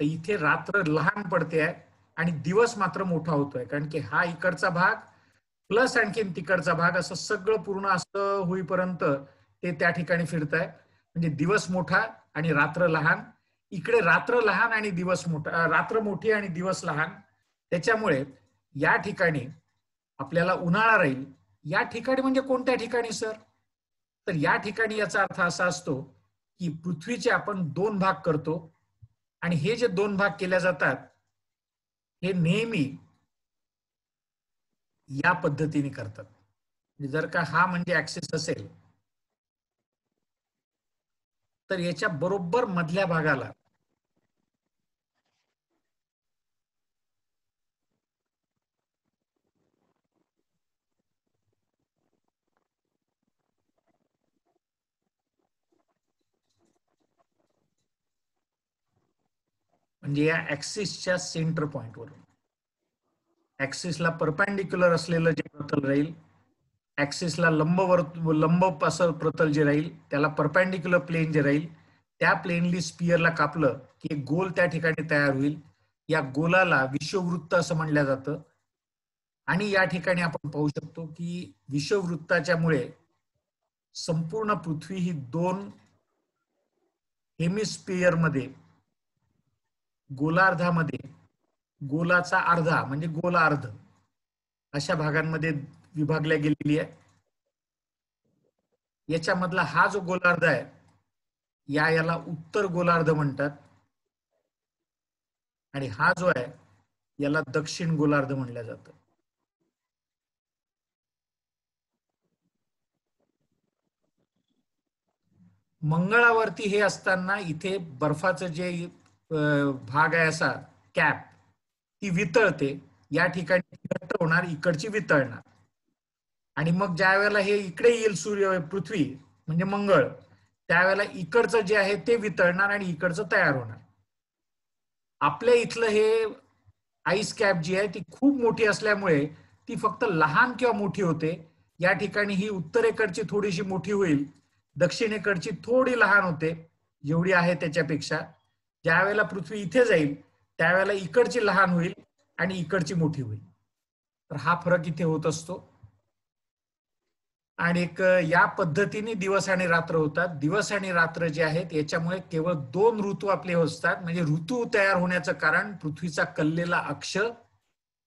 तर इथे रात्र लहान पडते आहे आणि दिवस मात्र मोठा होतोय, कारण की हा इकडचा भाग प्लस आणखीन तिकडचा भाग असं सगळं पूर्ण असं होईपर्यंत ते त्या ठिकाणी फिरत आहे. म्हणजे दिवस मोठा आणि रात्र लहान. इकडे रात्र लहान आणि दिवस मोठा, रात्र मोठी आणि दिवस लहान. त्याच्यामुळे या ठिकाणी आपल्याला उन्हाळा राहील. या ठिकाणी म्हणजे कोणत्या ठिकाणी सर? तर या ठिकाणी याचा अर्थ असा असतो की पृथ्वीचे आपण 2 भाग करतो आणि हे जे 2 भाग केल्या जातात हे नेहमी या पद्धतीने करतात. जर का हा म्हणजे ऍक्सिस असेल तर याच्या बरोबर मधल्या भागाला म्हणजे या ऍक्सिसच्या सेंटर पॉइंटवरून ऍक्सिसला परपेंडिक्युलर असलेलं जे प्रतल राहील, ऍक्सिसला लंब असं प्रतल जे राहील त्याला परपेंडिक्युलर प्लेन जे राहील, त्या प्लेनली स्पियरला कापलं की एक गोल त्या ठिकाणी तयार होईल. या गोलाला विषुववृत्त असं म्हणलं जातं. आणि या ठिकाणी आपण पाहू शकतो की विषुववृत्ताच्या मुळे संपूर्ण पृथ्वी ही 2 हेमिस्फियर मध्ये, गोलार्धामध्ये, गोलाचा अर्धा म्हणजे गोलार्ध अशा भागांमध्ये विभागल्या गेलेली आहे. याच्यामधला हा जो गोलार्ध आहे याला उत्तर गोलार्ध म्हणतात आणि हा जो आहे याला दक्षिण गोलार्ध म्हणलं जातं. मंगळावरती हे असताना इथे बर्फाचं जे भाग आहे असा कॅप ती वितळते, या ठिकाणी घट्ट होणार, इकडची वितळणार आणि मग ज्या वेळेला हे इकडे येईल सूर्य पृथ्वी म्हणजे मंगळ, त्यावेळेला इकडचं जे आहे ते वितळणार आणि इकडचं तयार होणार. आपल्या इथलं हे आईस कॅप जी आहे ती खूप मोठी असल्यामुळे ती फक्त लहान किंवा मोठी होते. या ठिकाणी ही उत्तरेकडची थोडीशी मोठी होईल, दक्षिणेकडची थोडी लहान होते, जेवढी आहे त्याच्यापेक्षा. ज्या वेळेला पृथ्वी इथे जाईल त्यावेळेला इकडची लहान होईल आणि इकडची मोठी होईल. तर हा फरक इथे होत असतो. आणि या पद्धतीने दिवस आणि रात्र होतात. दिवस आणि रात्र जे आहेत याच्यामुळे केवळ 2 ऋतू आपले असतात. म्हणजे ऋतू तयार होण्याचं कारण पृथ्वीचा कललेला अक्ष,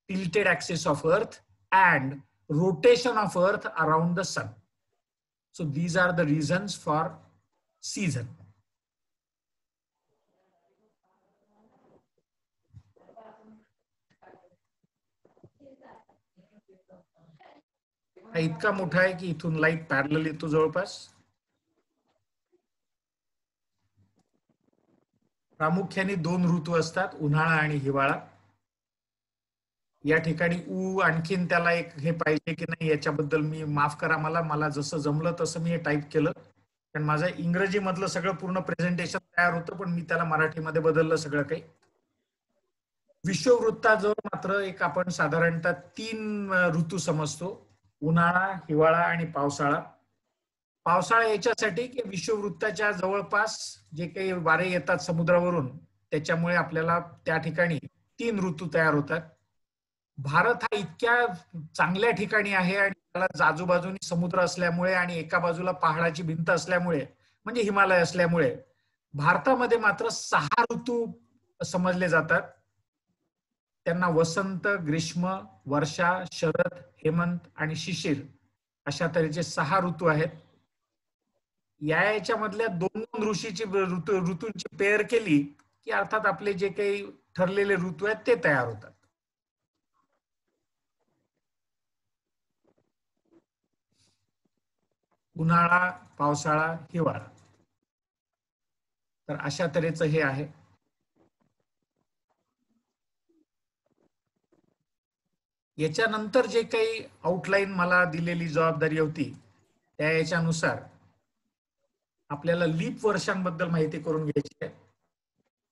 tilted axis of earth and rotation of earth around the sun. So these are the reasons for season. हा इतका मोठा आहे की इथून लाईट पॅरलल येतो जवळपास. प्रामुख्याने 2 ऋतू असतात, उन्हाळा आणि हिवाळा. या ठिकाणी आणखीन त्याला एक हे पाहिजे की नाही याच्याबद्दल मी माफ करा, मला जसं जमलं तसं मी हे टाईप केलं, कारण माझं इंग्रजी मधलं सगळं पूर्ण प्रेझेंटेशन तयार होतं पण मी त्याला मराठीमध्ये बदललं सगळं काही. विषुववृत्ताजवळ मात्र एक आपण साधारणतः 3 ऋतू समजतो, उन्हाळा, हिवाळा आणि पावसाळा. पावसाळा याच्यासाठी की विषुववृत्ताच्या जवळपास जे काही वारे येतात समुद्रावरून त्याच्यामुळे आपल्याला त्या ठिकाणी 3 ऋतू तयार होतात. भारत हा इतक्या चांगल्या ठिकाणी आहे आणि त्याला आजूबाजूनी समुद्र असल्यामुळे आणि एका बाजूला पहाडाची भिंत असल्यामुळे म्हणजे हिमालय असल्यामुळे भारतामध्ये मात्र 6 ऋतू समजले जातात. त्यांना वसंत, ग्रीष्म, वर्षा, शरद, हेमंत आणि शिशिर अशा तऱ्हेचे 6 ऋतू आहेत. याच्यामधल्या 2 ऋतूंची पेअर केली की अर्थात आपले जे काही ठरलेले ऋतू आहेत ते तयार होतात. उन्हाळा, पावसाळा, हिवाळा. तर अशा तऱ्हेचं हे आहे. याच्यानंतर जे काही आउटलाईन मला दिलेली जबाबदारी होती त्या याच्यानुसार आपल्याला लीप वर्षांबद्दल माहिती करून घ्यायची आहे.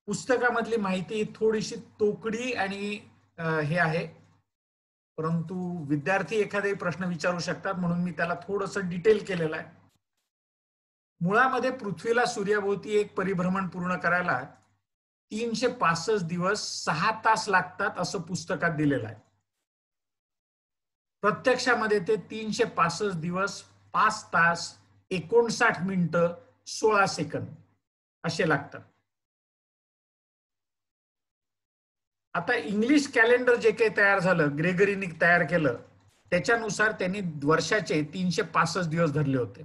पुस्तकामधली माहिती थोडीशी तोकडी आणि हे आहे, परंतु विद्यार्थी एखादे प्रश्न विचारू शकतात म्हणून मी त्याला थोडंसं डिटेल केलेलं आहे. मुळामध्ये पृथ्वीला सूर्याभोवती एक परिभ्रमण पूर्ण करायला 365 दिवस 6 तास लागतात असं पुस्तकात दिलेलं आहे. प्रत्यक्षामध्ये ते 365 दिवस 5 तास 59 मिनिटं 16 सेकंद असे लागतात. आता इंग्लिश कॅलेंडर जे काही तयार झालं, ग्रेगरीने तयार केलं, त्याच्यानुसार त्यांनी वर्षाचे 365 दिवस धरले होते.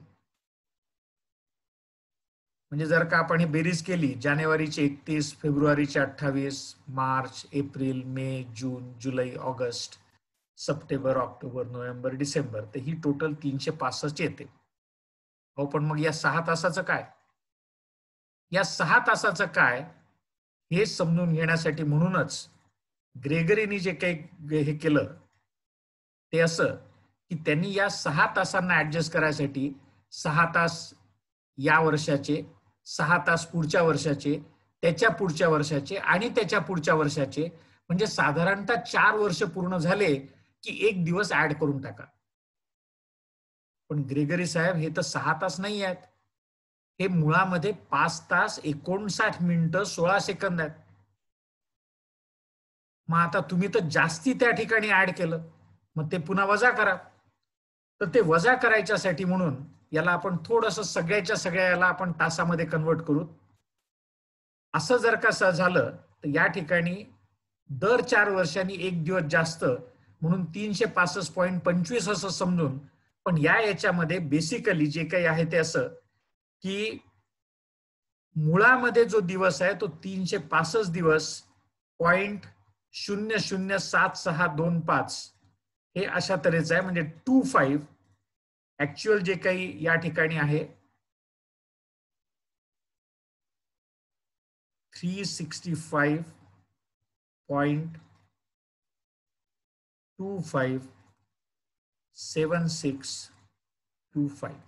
म्हणजे जर का आपण ही बेरीज केली, जानेवारीचे 31, फेब्रुवारीचे 28, मार्च, एप्रिल, मे, जून, जुलै, August, September, October, November, December, तर ही टोटल 365 येते. हो, पण मग या 6 तासाचं काय? या 6 तासाचं काय हे समजून घेण्यासाठी म्हणूनच ग्रेगरीनी जे काही हे केलं ते असं की त्यांनी या 6 तासांना ऍडजस्ट करायसाठी 6 तास या वर्षाचे, 6 तास पुढच्या वर्षाचे, त्याच्या पुढच्या वर्षाचे आणि त्याच्या पुढच्या वर्षाचे, म्हणजे साधारणतः 4 वर्ष पूर्ण झाले की एक दिवस ऍड करून टाका. पण ग्रेगरी साहेब हे तर 6 तास नाही आहेत, हे मुळामध्ये 5 तास 59 मिनिटं 16 सेकंद आहेत. मग आता तुम्ही तर जास्ती त्या ठिकाणी ऍड केलं, मग ते पुन्हा वजा करा. तर ते वजा करायच्यासाठी म्हणून याला आपण थोडंसं सगळ्याच्या सगळ्या याला आपण तासामध्ये कन्वर्ट करू. असं जर का झालं तर या ठिकाणी दर 4 वर्षांनी एक दिवस जास्त म्हणून 365.25 असं समजून. पण याच्यामध्ये बेसिकली जे काही आहे ते असं की मुळामध्ये जो दिवस आहे तो 365 दिवस .007625 हे अशा तऱ्हेचं आहे. म्हणजे 25 ऍक्च्युअल जे काही या ठिकाणी आहे 365.257625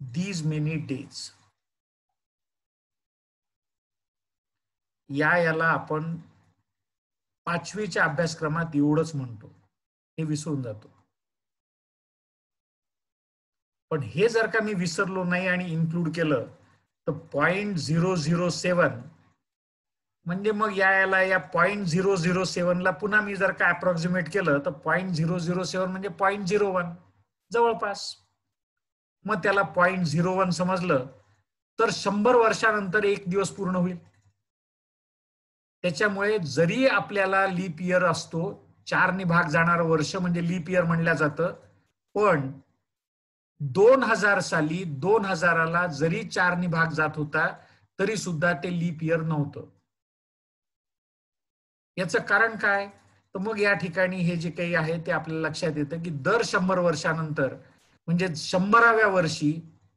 these many days. याला आपण 5वीच्या अभ्यासक्रमात एवढंच म्हणतो, हे विसरून जातो. पण हे जर का मी विसरलो नाही आणि इन्क्लूड केलं तर 0.007 म्हणजे मग याला या 0.007 ला पुन्हा मी जर का अप्रॉक्सिमेट केलं तर 0.007 म्हणजे 0.01 जवळपास. मग त्याला 0.01 समजलं तर 100 वर्षानंतर एक दिवस पूर्ण होईल. त्याच्यामुळे जरी आपल्याला लीप इयर असतो, 4 ने भाग जाणारं वर्ष म्हणजे लीप इयर म्हणलं जातं, पण 2000 साली 2000ला जरी 4 ने भाग जात होता तरी सुद्धा ते लीप इयर नव्हतं. याचं कारण काय? तर मग या ठिकाणी हे जे काही आहे ते आपल्याला लक्षात येतं की दर 100 वर्षानंतर म्हणजे 100व्या वर्षी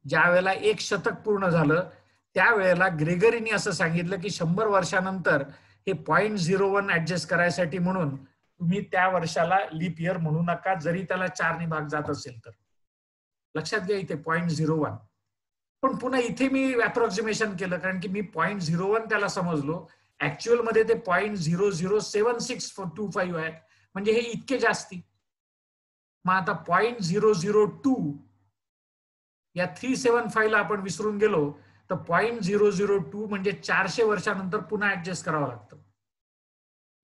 ज्या वेळेला 1 शतक पूर्ण झालं त्यावेळेला ग्रेगरीनी असं सांगितलं की 100 वर्षानंतर हे 0.01 ऍडजस्ट करायसाठी म्हणून तुम्ही त्या वर्षाला लीप इयर म्हणू नका, जरी त्याला 4 ने भाग जात असेल तर. लक्षात घ्या इथे 0.01. पण पुन्हा इथे मी अप्रॉक्सिमेशन केलं कारण की मी 0.01 त्याला समजलो, ऍक्च्युअल मध्ये ते 0.007625 आहे, म्हणजे हे इतके जास्ती. मग आता 0.002 या 375 ला आपण विसरून गेलो तर 0.002 म्हणजे 400 वर्षानंतर पुन्हा ऍडजस्ट करावं लागतं.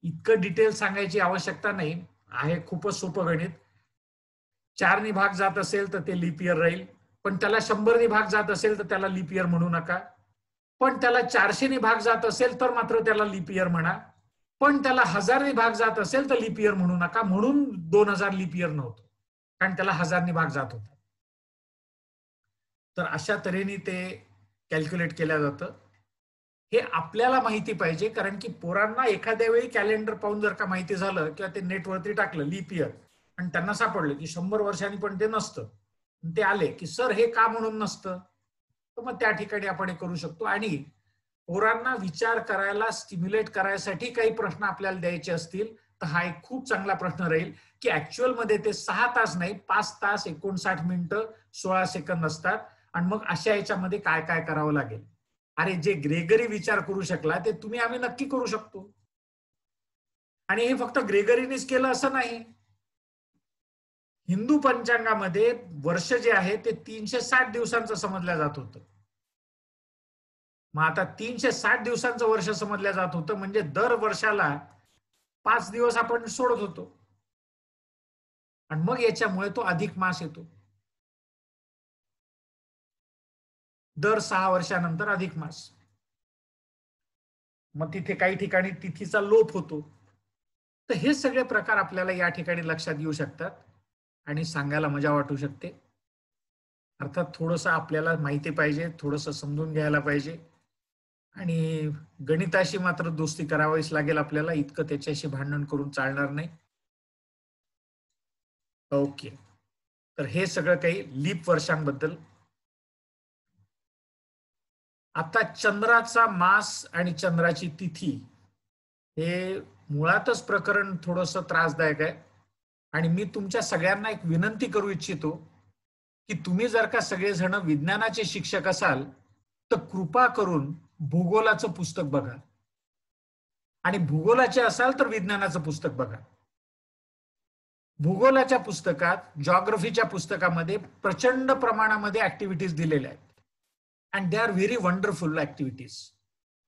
इतकं डिटेल सांगायची आवश्यकता नाही, आहे खूपच सोपं गणित. 4 ने भाग जात असेल तर ते लीप इयर राहील, पण त्याला 100 ने भाग जात असेल तर त्याला लीप इयर म्हणू नका. पण त्याला 400 ने भाग जात असेल तर मात्र त्याला लीप इयर म्हणा. पण त्याला 1000 ने भाग जात असेल तर लीप इयर म्हणू नका. म्हणून 2000 लीप इयर नव्हतं, कारण त्याला 1000 ने भाग जात होता. तर अशा तऱ्हेने ते कॅल्क्युलेट केलं जातं. हे आपल्याला माहिती पाहिजे, कारण की पोरांना एखाद्या वेळी कॅलेंडर पाहून जर का माहिती झालं किंवा ते नेटवरती टाकलं लीप इयर आणि त्यांना सापडलं की 100 वर्षांनी पण ते नसतं, ते आले की सर हे का म्हणून नसतं, तर मग त्या ठिकाणी आपण हे करू शकतो. आणि पोरांना विचार करायला स्टिम्युलेट करायसाठी काही प्रश्न आपल्याला द्यायचे असतील तर हा एक खूप चांगला प्रश्न राहील की ऍक्च्युअल मध्ये ते 6 तास नाही 5 तास 59 मिनिटं 16 सेकंद असतात. आणि मग अशा याच्यामध्ये काय काय करावं लागेल. अरे जे ग्रेगरी विचार करू शकला ते तुम्ही आम्ही नक्की करू शकतो. आणि हे फक्त ग्रेगरीनेच केलं असं नाही. हिंदू पंचांगामध्ये वर्ष जे आहे ते 360 दिवसांचं समजलं जात होतं. मग आता 360 दिवसांचं वर्ष समजलं जात होतं म्हणजे दर वर्षाला 5 दिवस आपण सोडत होतो. आणि मग याच्यामुळे तो अधिक मास येतो. दर 6 वर्षानंतर अधिक मास. मग तिथे काही ठिकाणी तिथीचा लोप होतो. तर हे सगळे प्रकार आपल्याला या ठिकाणी लक्षात येऊ शकतात आणि सांगायला मजा वाटू शकते. अर्थात थोडंसं आपल्याला माहिती पाहिजे, थोडंसं समजून घ्यायला पाहिजे आणि गणिताशी मात्र दोस्ती करावीच लागेल आपल्याला. इतकं त्याच्याशी भांडण करून चालणार नाही. ओके, तर हे सगळं काही लीप वर्षांबद्दल. आता चंद्राचा मास आणि चंद्राची तिथी हे मुळातच प्रकरण थोडंसं त्रासदायक आहे आणि मी तुमच्या सगळ्यांना एक विनंती करू इच्छितो की तुम्ही जर का सगळेजण विज्ञानाचे शिक्षक असाल तर कृपा करून भूगोलाचं पुस्तक बघा आणि भूगोलाचे असाल तर विज्ञानाचं पुस्तक बघा. भूगोलाच्या पुस्तकात, जॉग्रफीच्या पुस्तकामध्ये प्रचंड प्रमाणामध्ये ऍक्टिव्हिटीज दिलेल्या आहेत and they are very wonderful activities.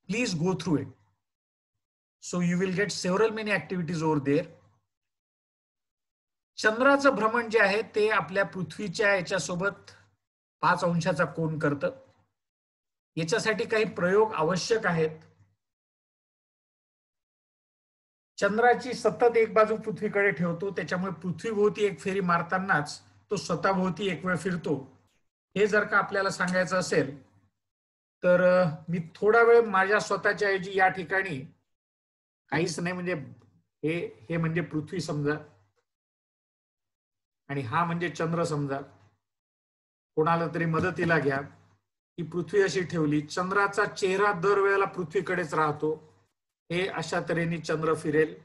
Please go through it. So you will get several many activities over there. चंद्राचं भ्रमण जे आहे ते आपल्या पृथ्वीच्या याच्यासोबत 5 अंशाचा कोन करतं. याच्यासाठी काही प्रयोग आवश्यक आहेत. चंद्राची सतत एक बाजू पृथ्वीकडे ठेवतो, त्याच्यामुळे पृथ्वीभोवती एक फेरी मारतानाच तो स्वतःभोवती एक वेळ फिरतो. हे जर का आपल्याला सांगायचं असेल तर मी थोडा वेळ माझ्या स्वतःच्या ऐवजी या ठिकाणी काहीच नाही, म्हणजे हे म्हणजे पृथ्वी समजा आणि हा म्हणजे चंद्र समजा. कोणाला तरी मदतीला घ्या. ही पृथ्वी अशी ठेवली, चंद्राचा चेहरा दरवेळेला पृथ्वीकडेच राहतो. हे अशा तऱ्हेने चंद्र फिरेल.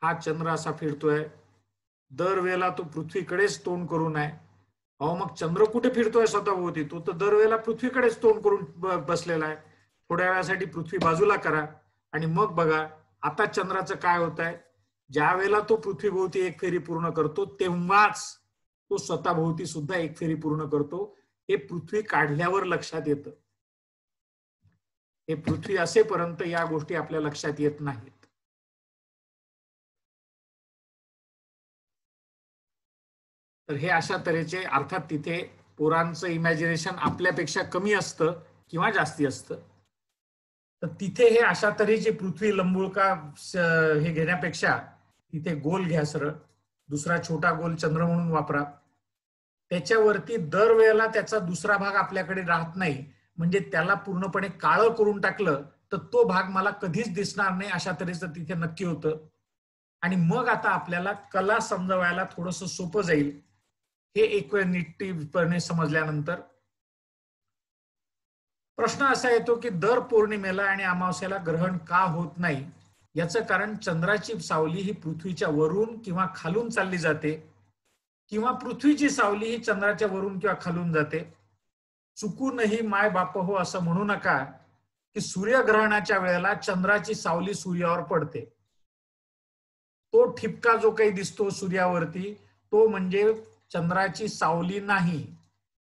हा चंद्र असा फिरतोय, दरवेळेला तो पृथ्वीकडेच तोंड करून आहे. अहो मग चंद्र कुठे फिरतोय स्वतःभोवती? तो तर दरवेळेला पृथ्वीकडेच तोंड करून बसलेला आहे. थोड्या वेळासाठी पृथ्वी बाजूला करा आणि मग बघा आता चंद्राचं काय होत आहे. ज्या वेळेला तो पृथ्वीभोवती एक फेरी पूर्ण करतो तेव्हाच तो स्वतःभोवती सुद्धा एक फेरी पूर्ण करतो. हे पृथ्वी काढल्यावर लक्षात येतं. हे पृथ्वी असेपर्यंत या गोष्टी आपल्या लक्षात येत नाहीत. तर हे अशा तऱ्हेचे, अर्थात तिथे पोरांचं इमॅजिनेशन आपल्यापेक्षा कमी असतं किंवा जास्ती असतं. तर तिथे हे अशा तऱ्हेची पृथ्वी लंबुळका हे घेण्यापेक्षा तिथे गोल घ्या सरळ. दुसरा छोटा गोल चंद्र म्हणून वापरा. त्याच्यावरती दरवेळेला त्याचा दुसरा भाग आपल्याकडे राहत नाही, म्हणजे त्याला पूर्णपणे काळं करून टाकलं तर तो भाग मला कधीच दिसणार नाही अशा तऱ्हेचं तिथे नक्की होतं. आणि मग आता आपल्याला कला समजवायला थोडंसं सोपं जाईल हे एक वेळ नीटपणे समजल्यानंतर. प्रश्न असा येतो की दर पौर्णिमेला आणि अमावस्याला ग्रहण का होत नाही. याचं कारण चंद्राची सावली ही पृथ्वीच्या वरून किंवा खालून चालली जाते किंवा पृथ्वीची सावली ही चंद्राच्या वरून किंवा खालून जाते. चुकूनही माय बाप हो असं म्हणू नका की सूर्यग्रहणाच्या वेळेला चंद्राची सावली सूर्यावर पडते. तो ठिपका जो काही दिसतो सूर्यावरती तो म्हणजे चंद्राची सावली नाही.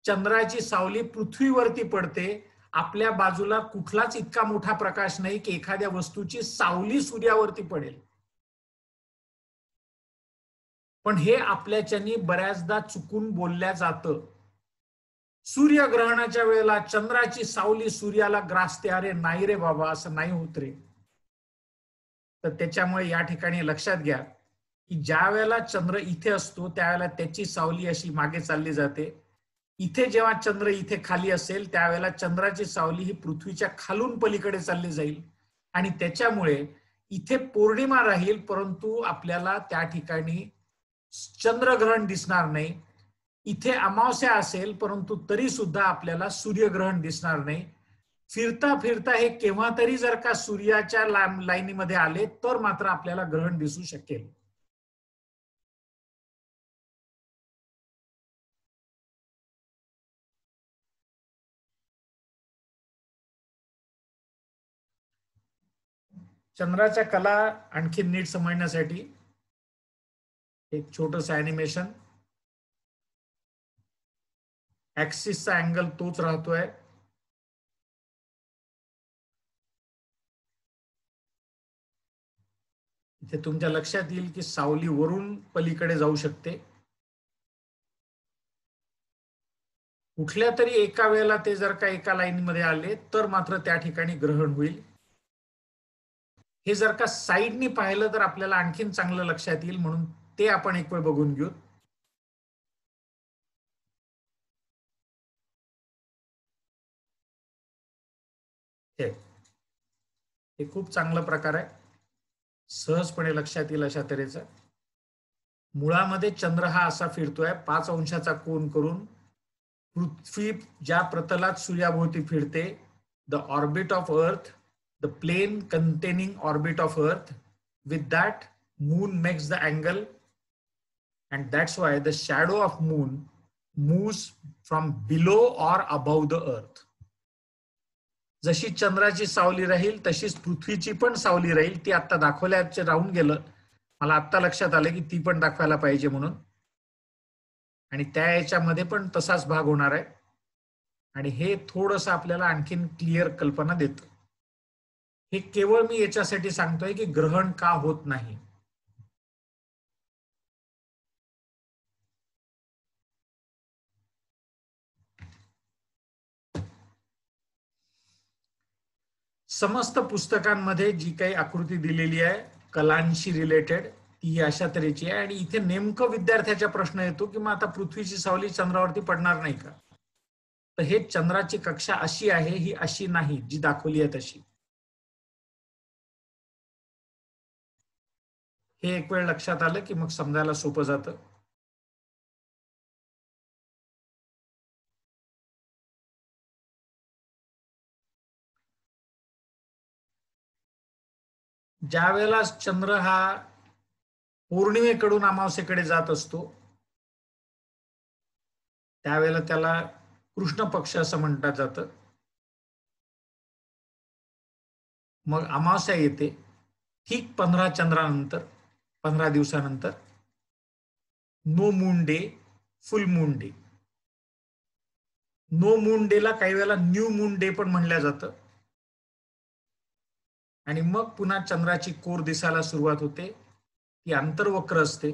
चंद्राची सावली पृथ्वीवरती पडते. आपल्या बाजूला कुठलाच इतका मोठा प्रकाश नाही की एखाद्या वस्तूची सावली सूर्यावरती पडेल. पण हे आपल्याच्यानी बऱ्याचदा चुकून बोलल्या जातं. सूर्यग्रहणाच्या वेळेला चंद्राची सावली सूर्याला ग्रासते. अरे नाही रे बाबा, असं नाही होत रे. तर त्याच्यामुळे या ठिकाणी लक्षात घ्या की ज्या वेळेला चंद्र इथे असतो त्यावेळेला त्याची सावली अशी मागे चालली जाते. इथे जेव्हा चंद्र इथे खाली असेल त्यावेळेला चंद्राची सावली ही पृथ्वीच्या खालून पलीकडे चालली जाईल आणि त्याच्यामुळे इथे पौर्णिमा राहील परंतु आपल्याला त्या ठिकाणी चंद्रग्रहण दिसणार नाही. इथे अमावस्या असेल परंतु तरी सुद्धा आपल्याला सूर्यग्रहण दिसणार नाही. फिरता फिरता हे केव्हा तरी जर का सूर्याच्या लाईनीमध्ये आले तर मात्र आपल्याला ग्रहण दिसू शकेल. चंद्राच्या कला आणखी नीट समजण्यासाठी एक छोटस ॲनिमेशन. ऍक्सिसचा अँगल तोच राहतोय. इथे तुमच्या लक्षात येईल की सावली वरून पलीकडे जाऊ शकते. कुठल्या तरी एका वेळेला ते जर का एका लाईनमध्ये आले तर मात्र त्या ठिकाणी ग्रहण होईल. हे जर का साईडनी पाहिलं तर आपल्याला आणखीन चांगलं लक्षात येईल, म्हणून ते आपण एक वेळ बघून घेऊ. हे खूप चांगला प्रकार आहे, सहजपणे लक्षात येईल अशा तऱ्हेचा. मुळामध्ये चंद्र हा असा फिरतोय 5 अंशाचा कोन करून. पृथ्वी ज्या प्रतलात सूर्याभोवती फिरते, the orbit of earth, the plane containing orbit of earth, with that moon makes the angle, and that's why the shadow of moon moves from below or above the earth. जशी चंद्राची सावली राहील तशीच पृथ्वीची पण सावली राहील. ती आता दाखवल्याचे राहून गेलं, मला आता लक्षात आलं की ती पण दाखवायला पाहिजे म्हणून. आणि त्या याच्यामध्ये पण तसाच भाग होणार आहे. आणि हे थोडंसं आपल्याला आणखीन क्लिअर कल्पना देतं. हे केवळ मी याच्यासाठी सांगतोय की ग्रहण का होत नाही. समस्त पुस्तकांमध्ये जी काही आकृती दिलेली आहे कलांशी रिलेटेड ती अशा तऱ्हेची आहे. आणि इथे नेमकं विद्यार्थ्याचा प्रश्न येतो की मग आता पृथ्वीची सावली चंद्रावरती पडणार नाही का. तर हे चंद्राची कक्षा अशी आहे, ही अशी नाही जी दाखवली आहे तशी. हे एक वेळ लक्षात आलं की मग समजायला सोपं जातं. ज्या वेळेला चंद्र हा पौर्णिमेकडून अमावस्येकडे जात असतो त्यावेळेला त्याला कृष्ण पक्ष असं म्हटलं जातं. मग अमावस्या येते ठीक 15 चंद्रानंतर, 15 दिवसानंतर. No moon day, full moon day. No moon डेला काही वेळेला न्यू मून डे पण म्हणलं जातं. आणि मग पुन्हा चंद्राची कोर दिसायला सुरुवात होते, ती आंतरवक्र असते.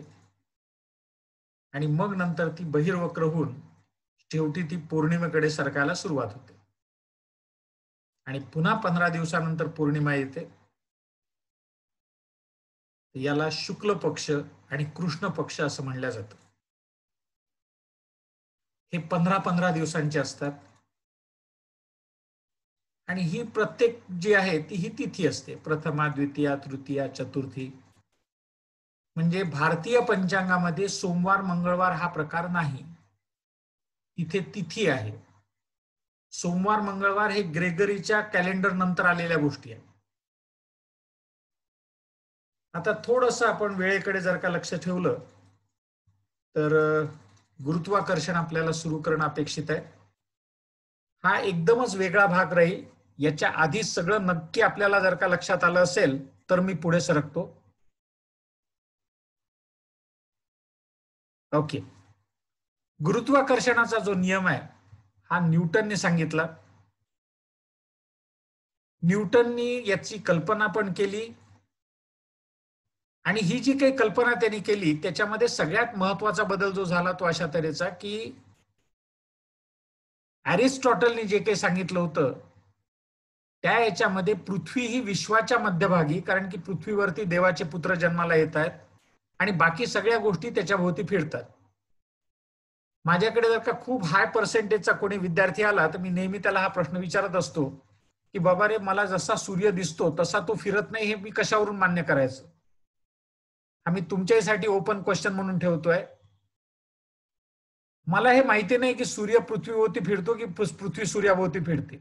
आणि मग नंतर ती बहिर्वक्र होऊन शेवटी ती पौर्णिमेकडे सरकायला सुरुवात होते. आणि पुन्हा 15 दिवसानंतर पौर्णिमा येते. याला शुक्ल पक्ष आणि कृष्ण पक्ष असं म्हणलं जातं. हे 15-15 दिवसांचे असतात. आणि ही प्रत्येक जी आहे ती ही तिथी असते, प्रथमा, द्वितीया, तृतीया, चतुर्थी. म्हणजे भारतीय पंचांगामध्ये सोमवार मंगळवार हा प्रकार नाही, इथे तिथी आहे. सोमवार मंगळवार हे ग्रेगरीच्या कॅलेंडर नंतर आलेल्या गोष्टी आहेत. आता थोडंसं आपण वेळेकडे जर का लक्ष ठेवलं तर गुरुत्वाकर्षण आपल्याला सुरू करणं अपेक्षित आहे. हा एकदमच वेगळा भाग राहील. याच्या आधीच सगळं नक्की आपल्याला जर का लक्षात आलं असेल तर मी पुढे सरकतो. ओके. गुरुत्वाकर्षणाचा जो नियम आहे हा न्यूटनने सांगितला. न्यूटननी याची कल्पना पण केली. आणि ही जी काही कल्पना त्यांनी केली त्याच्यामध्ये सगळ्यात महत्वाचा बदल जो झाला तो अशा तऱ्हेचा की अरिस्टॉटलने जे काही सांगितलं होतं त्या याच्यामध्ये पृथ्वी ही विश्वाच्या मध्यभागी, कारण की पृथ्वीवरती देवाचे पुत्र जन्माला येत आहेत आणि बाकी सगळ्या गोष्टी त्याच्या भोवती फिरतात. माझ्याकडे जर का खूप हाय पर्सेंटेजचा कोणी विद्यार्थी आला तर मी नेहमी त्याला हा प्रश्न विचारत असतो की बाबा रे, मला जसा सूर्य दिसतो तसा तो फिरत नाही, हे मी कशावरून मान्य करायचं. आम्ही तुमच्यासाठी ओपन क्वेश्चन म्हणून ठेवतोय. मला हे माहिती नाही की सूर्य पृथ्वीभोवती फिरतो की पृथ्वी सूर्याभोवती फिरते.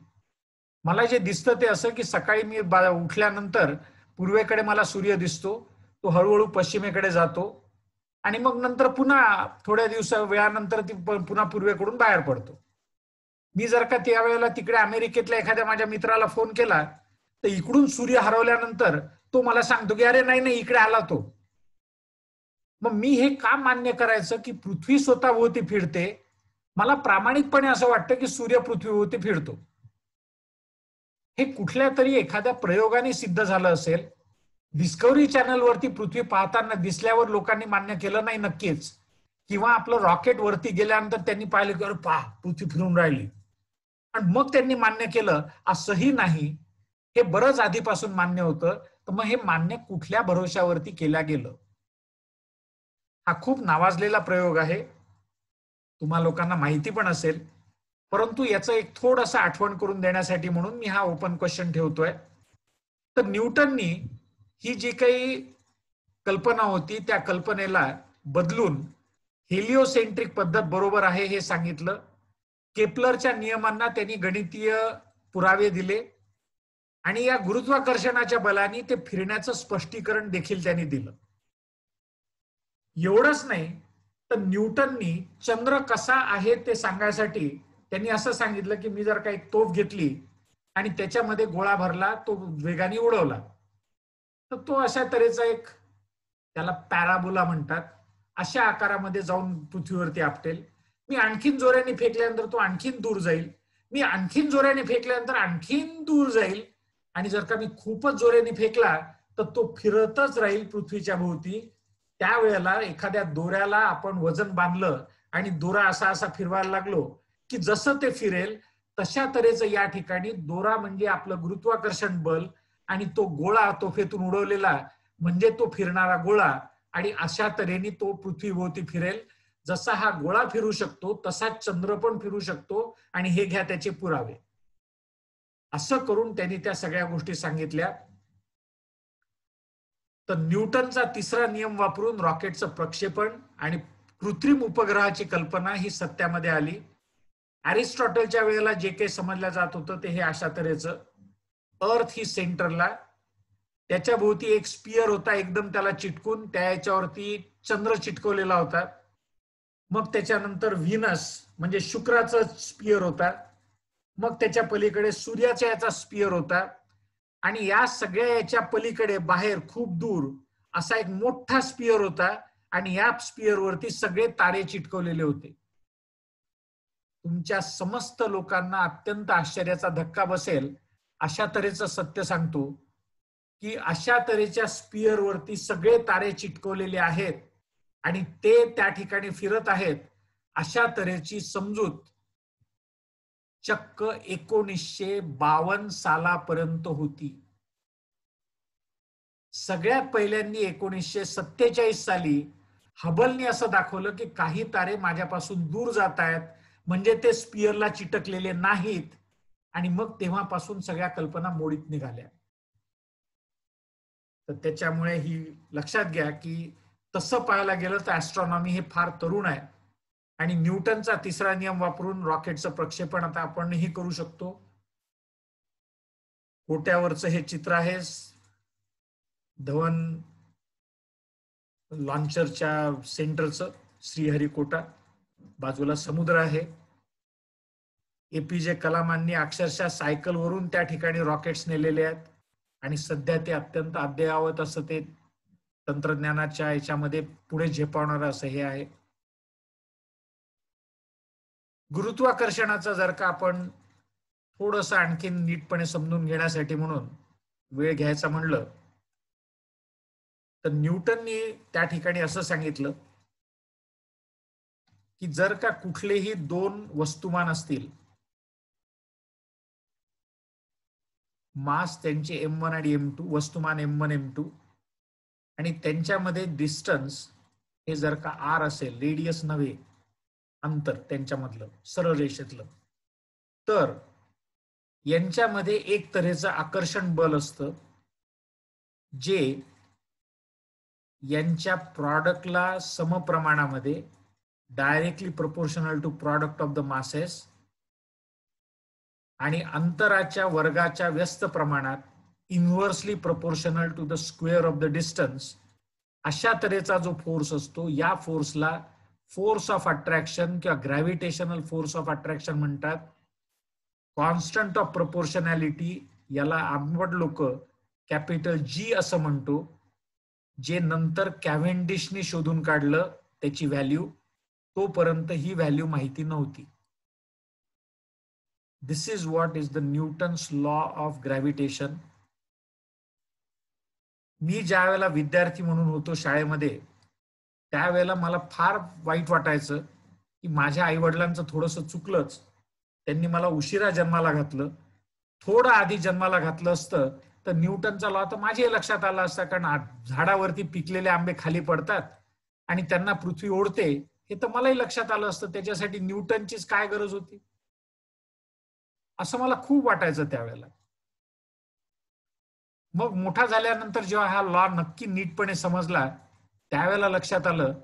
मला जे दिसतं ते असं की सकाळी मी उठल्यानंतर पूर्वेकडे मला सूर्य दिसतो, तो हळूहळू पश्चिमेकडे जातो आणि मग नंतर पुन्हा थोड्या वेळानंतर ती पुन्हा पूर्वेकडून बाहेर पडतो. मी जर का त्यावेळेला तिकडे अमेरिकेतल्या एखाद्या माझ्या मित्राला फोन केला तर इकडून सूर्य हरवल्यानंतर तो मला सांगतो की अरे नाही नाही इकडे आला तो. मग मी हे का मान्य करायचं की पृथ्वी स्वतःभोवती फिरते. मला प्रामाणिकपणे असं वाटतं की सूर्य पृथ्वीभोवती फिरतो. हे कुठल्या तरी एखाद्या प्रयोगाने सिद्ध झालं असेल. डिस्कव्हरी चॅनलवरती पृथ्वी पाहताना दिसल्यावर लोकांनी मान्य केलं नाही नक्कीच, किंवा आपलं रॉकेट वरती गेल्यानंतर त्यांनी पाहिलं की अरे पहा पृथ्वी फिरून राहिली आणि मग त्यांनी मान्य केलं, असंही नाही. हे बरंच आधीपासून मान्य होतं. तर मग हे मान्य कुठल्या भरोशावरती केलं गेलं. हा खूप नावाजलेला प्रयोग आहे, तुम्हा लोकांना माहिती पण असेल. परंतु याचं एक थोडंसं आठवण करून देण्यासाठी म्हणून मी हा ओपन क्वेश्चन ठेवतोय. तर न्यूटननी ही जी काही कल्पना होती त्या कल्पनेला बदलून हेलिओसेंट्रिक पद्धत बरोबर आहे हे सांगितलं. केपलरच्या नियमांना त्यांनी गणितीय पुरावे दिले आणि या गुरुत्वाकर्षणाच्या बलाने ते फिरण्याचं स्पष्टीकरण देखील त्यांनी दिलं. एवढंच नाही तर न्यूटननी चंद्र कसा आहे ते सांगायसाठी त्यांनी असं सांगितलं की मी जर काही तोफ घेतली आणि त्याच्यामध्ये गोळा भरला, तो वेगाने उडवला, तर तो अशा तऱ्हेचा एक, त्याला पॅराबोला म्हणतात, अशा आकारामध्ये जाऊन पृथ्वीवरती आपटेल. मी आणखीन जोराने फेकल्यानंतर तो आणखीन दूर जाईल, मी आणखीन जोराने फेकल्यानंतर आणखीन दूर जाईल, आणि जर का मी खूपच जोराने फेकला तर तो फिरतच राहील पृथ्वीच्या भोवती. त्यावेळेला एखाद्या दोऱ्याला आपण वजन बांधलं आणि दोरा असा असा फिरवायला लागलो की जसं ते फिरेल तशा तऱ्हेचं या ठिकाणी दोरा म्हणजे आपलं गुरुत्वाकर्षण बल आणि तो गोळा तोफेतून उडवलेला म्हणजे तो फिरणारा गोळा, आणि अशा तऱ्हेने तो पृथ्वीभोवती फिरेल. जसा हा गोळा फिरू शकतो तसाच चंद्र पण फिरू शकतो, आणि हे घ्या त्याचे पुरावे. असं करून त्यांनी त्या सगळ्या गोष्टी सांगितल्या. तर न्यूटनचा तिसरा नियम वापरून रॉकेटचं प्रक्षेपण आणि कृत्रिम उपग्रहाची कल्पना ही सत्यामध्ये आली. अरिस्टॉटलच्या वेळेला जे काही समजलं जात होतं ते हे अशा तऱ्हेचं, अर्थ ही सेंटरला, त्याच्या भोवती एक स्पियर होता एकदम त्याला चिटकून, त्या याच्यावरती चंद्र चिटकवलेला होता. मग त्याच्यानंतर व्हीनस म्हणजे शुक्राचा स्पियर होता, मग त्याच्या पलीकडे सूर्याच्या याचा स्पियर होता, आणि या सगळ्या याच्या पलीकडे बाहेर खूप दूर असा एक मोठा स्पियर होता, आणि या स्पियरवरती सगळे तारे चिटकवलेले होते. तुमच्या समस्त लोकांना अत्यंत आश्चर्याचा धक्का बसेल अशा तऱ्हेचं सत्य सांगतो की अशा तऱ्हेच्या स्पियरवरती सगळे तारे चिटकवलेले आहेत आणि ते त्या ठिकाणी फिरत आहेत, अशा तऱ्हेची समजूत चक्क 1952 सालापर्यंत होती. सगळ्यात पहिल्यांदा 1947 साली हबलने असं दाखवलं की काही तारे माझ्यापासून दूर जात आहेत, म्हणजे ते स्पियरला चिटकलेले नाहीत, आणि मग तेव्हापासून सगळ्या कल्पना मोडीत निघाल्या. तर त्याच्यामुळे ही लक्षात घ्या की तसं पाहायला गेलं तर ऍस्ट्रॉनॉमी हे फार तरुण आहे, आणि न्यूटनचा तिसरा नियम वापरून रॉकेटचं प्रक्षेपण आता आपणही करू शकतो. कोट्यावरचं हे चित्र आहे धवन लॉन्चरच्या सेंटरचं, श्रीहरिकोटा, बाजूला समुद्र आहे. एपीजे कलामांनी अक्षरशः सायकलवरून त्या ठिकाणी रॉकेट्स नेलेले आहेत, आणि सध्या ते अत्यंत अद्ययावत असं ते तंत्रज्ञानाच्या याच्यामध्ये पुढे झेपावणारं असं हे आहे. गुरुत्वाकर्षणाचा जर का आपण थोडंसं आणखीन नीटपणे समजून घेण्यासाठी म्हणून वेळ घ्यायचा म्हणलं तर न्यूटननी त्या ठिकाणी असं सांगितलं की जर का कुठलेही दोन वस्तुमान असतील, मास त्यांचे m1 आणि m2, वस्तुमान m1 m2, आणि त्यांच्यामध्ये डिस्टन्स हे जर का r असेल, रेडियस नव्हे, अंतर त्यांच्यामधलं सरळ रेषेतलं, तर यांच्यामध्ये एक तऱ्हेचं आकर्षण बल असतं जे यांच्या प्रॉडक्टला समप्रमाणामध्ये directly proportional to product of the masses आणि अंतराच्या वर्गाच्या व्यस्त प्रमाणात inversely proportional to the square of the distance, अशा तऱ्हेचा जो फोर्स असतो, या फोर्सला फोर्स ऑफ अट्रॅक्शन किंवा ग्रॅव्हिटेशनल फोर्स ऑफ अट्रॅक्शन म्हणतात. कॉन्स्टंट ऑफ प्रोपोर्शनॅलिटी याला आपण लोक कॅपिटल G असं म्हणतो, जे नंतर कॅव्हेंडिशने शोधून काढलं त्याची व्हॅल्यू, तोपर्यंत ही व्हॅल्यू माहिती नव्हती. This is what is the Newton's law of gravitation. मी ज्या वेळेला विद्यार्थी म्हणून होतो शाळेमध्ये, त्यावेळेला मला फार वाईट वाटायचं की माझ्या आई वडिलांचं थोडंसं चुकलंच, त्यांनी मला उशिरा जन्माला घातलं. थोडं आधी जन्माला घातलं असतं तर न्यूटनचा लॉ तर माझ्याही लक्षात आला असता, कारण झाडावरती पिकलेले आंबे खाली पडतात आणि त्यांना पृथ्वी ओढते, हे तर मलाही लक्षात आलं असतं. त्याच्यासाठी न्यूटनचीच काय गरज होती. असं मला खूप वाटायचं त्यावेळेला. मग मोठा झाल्यानंतर जेव्हा हा लॉ नक्की नीटपणे समजला, त्यावेळेला लक्षात आलं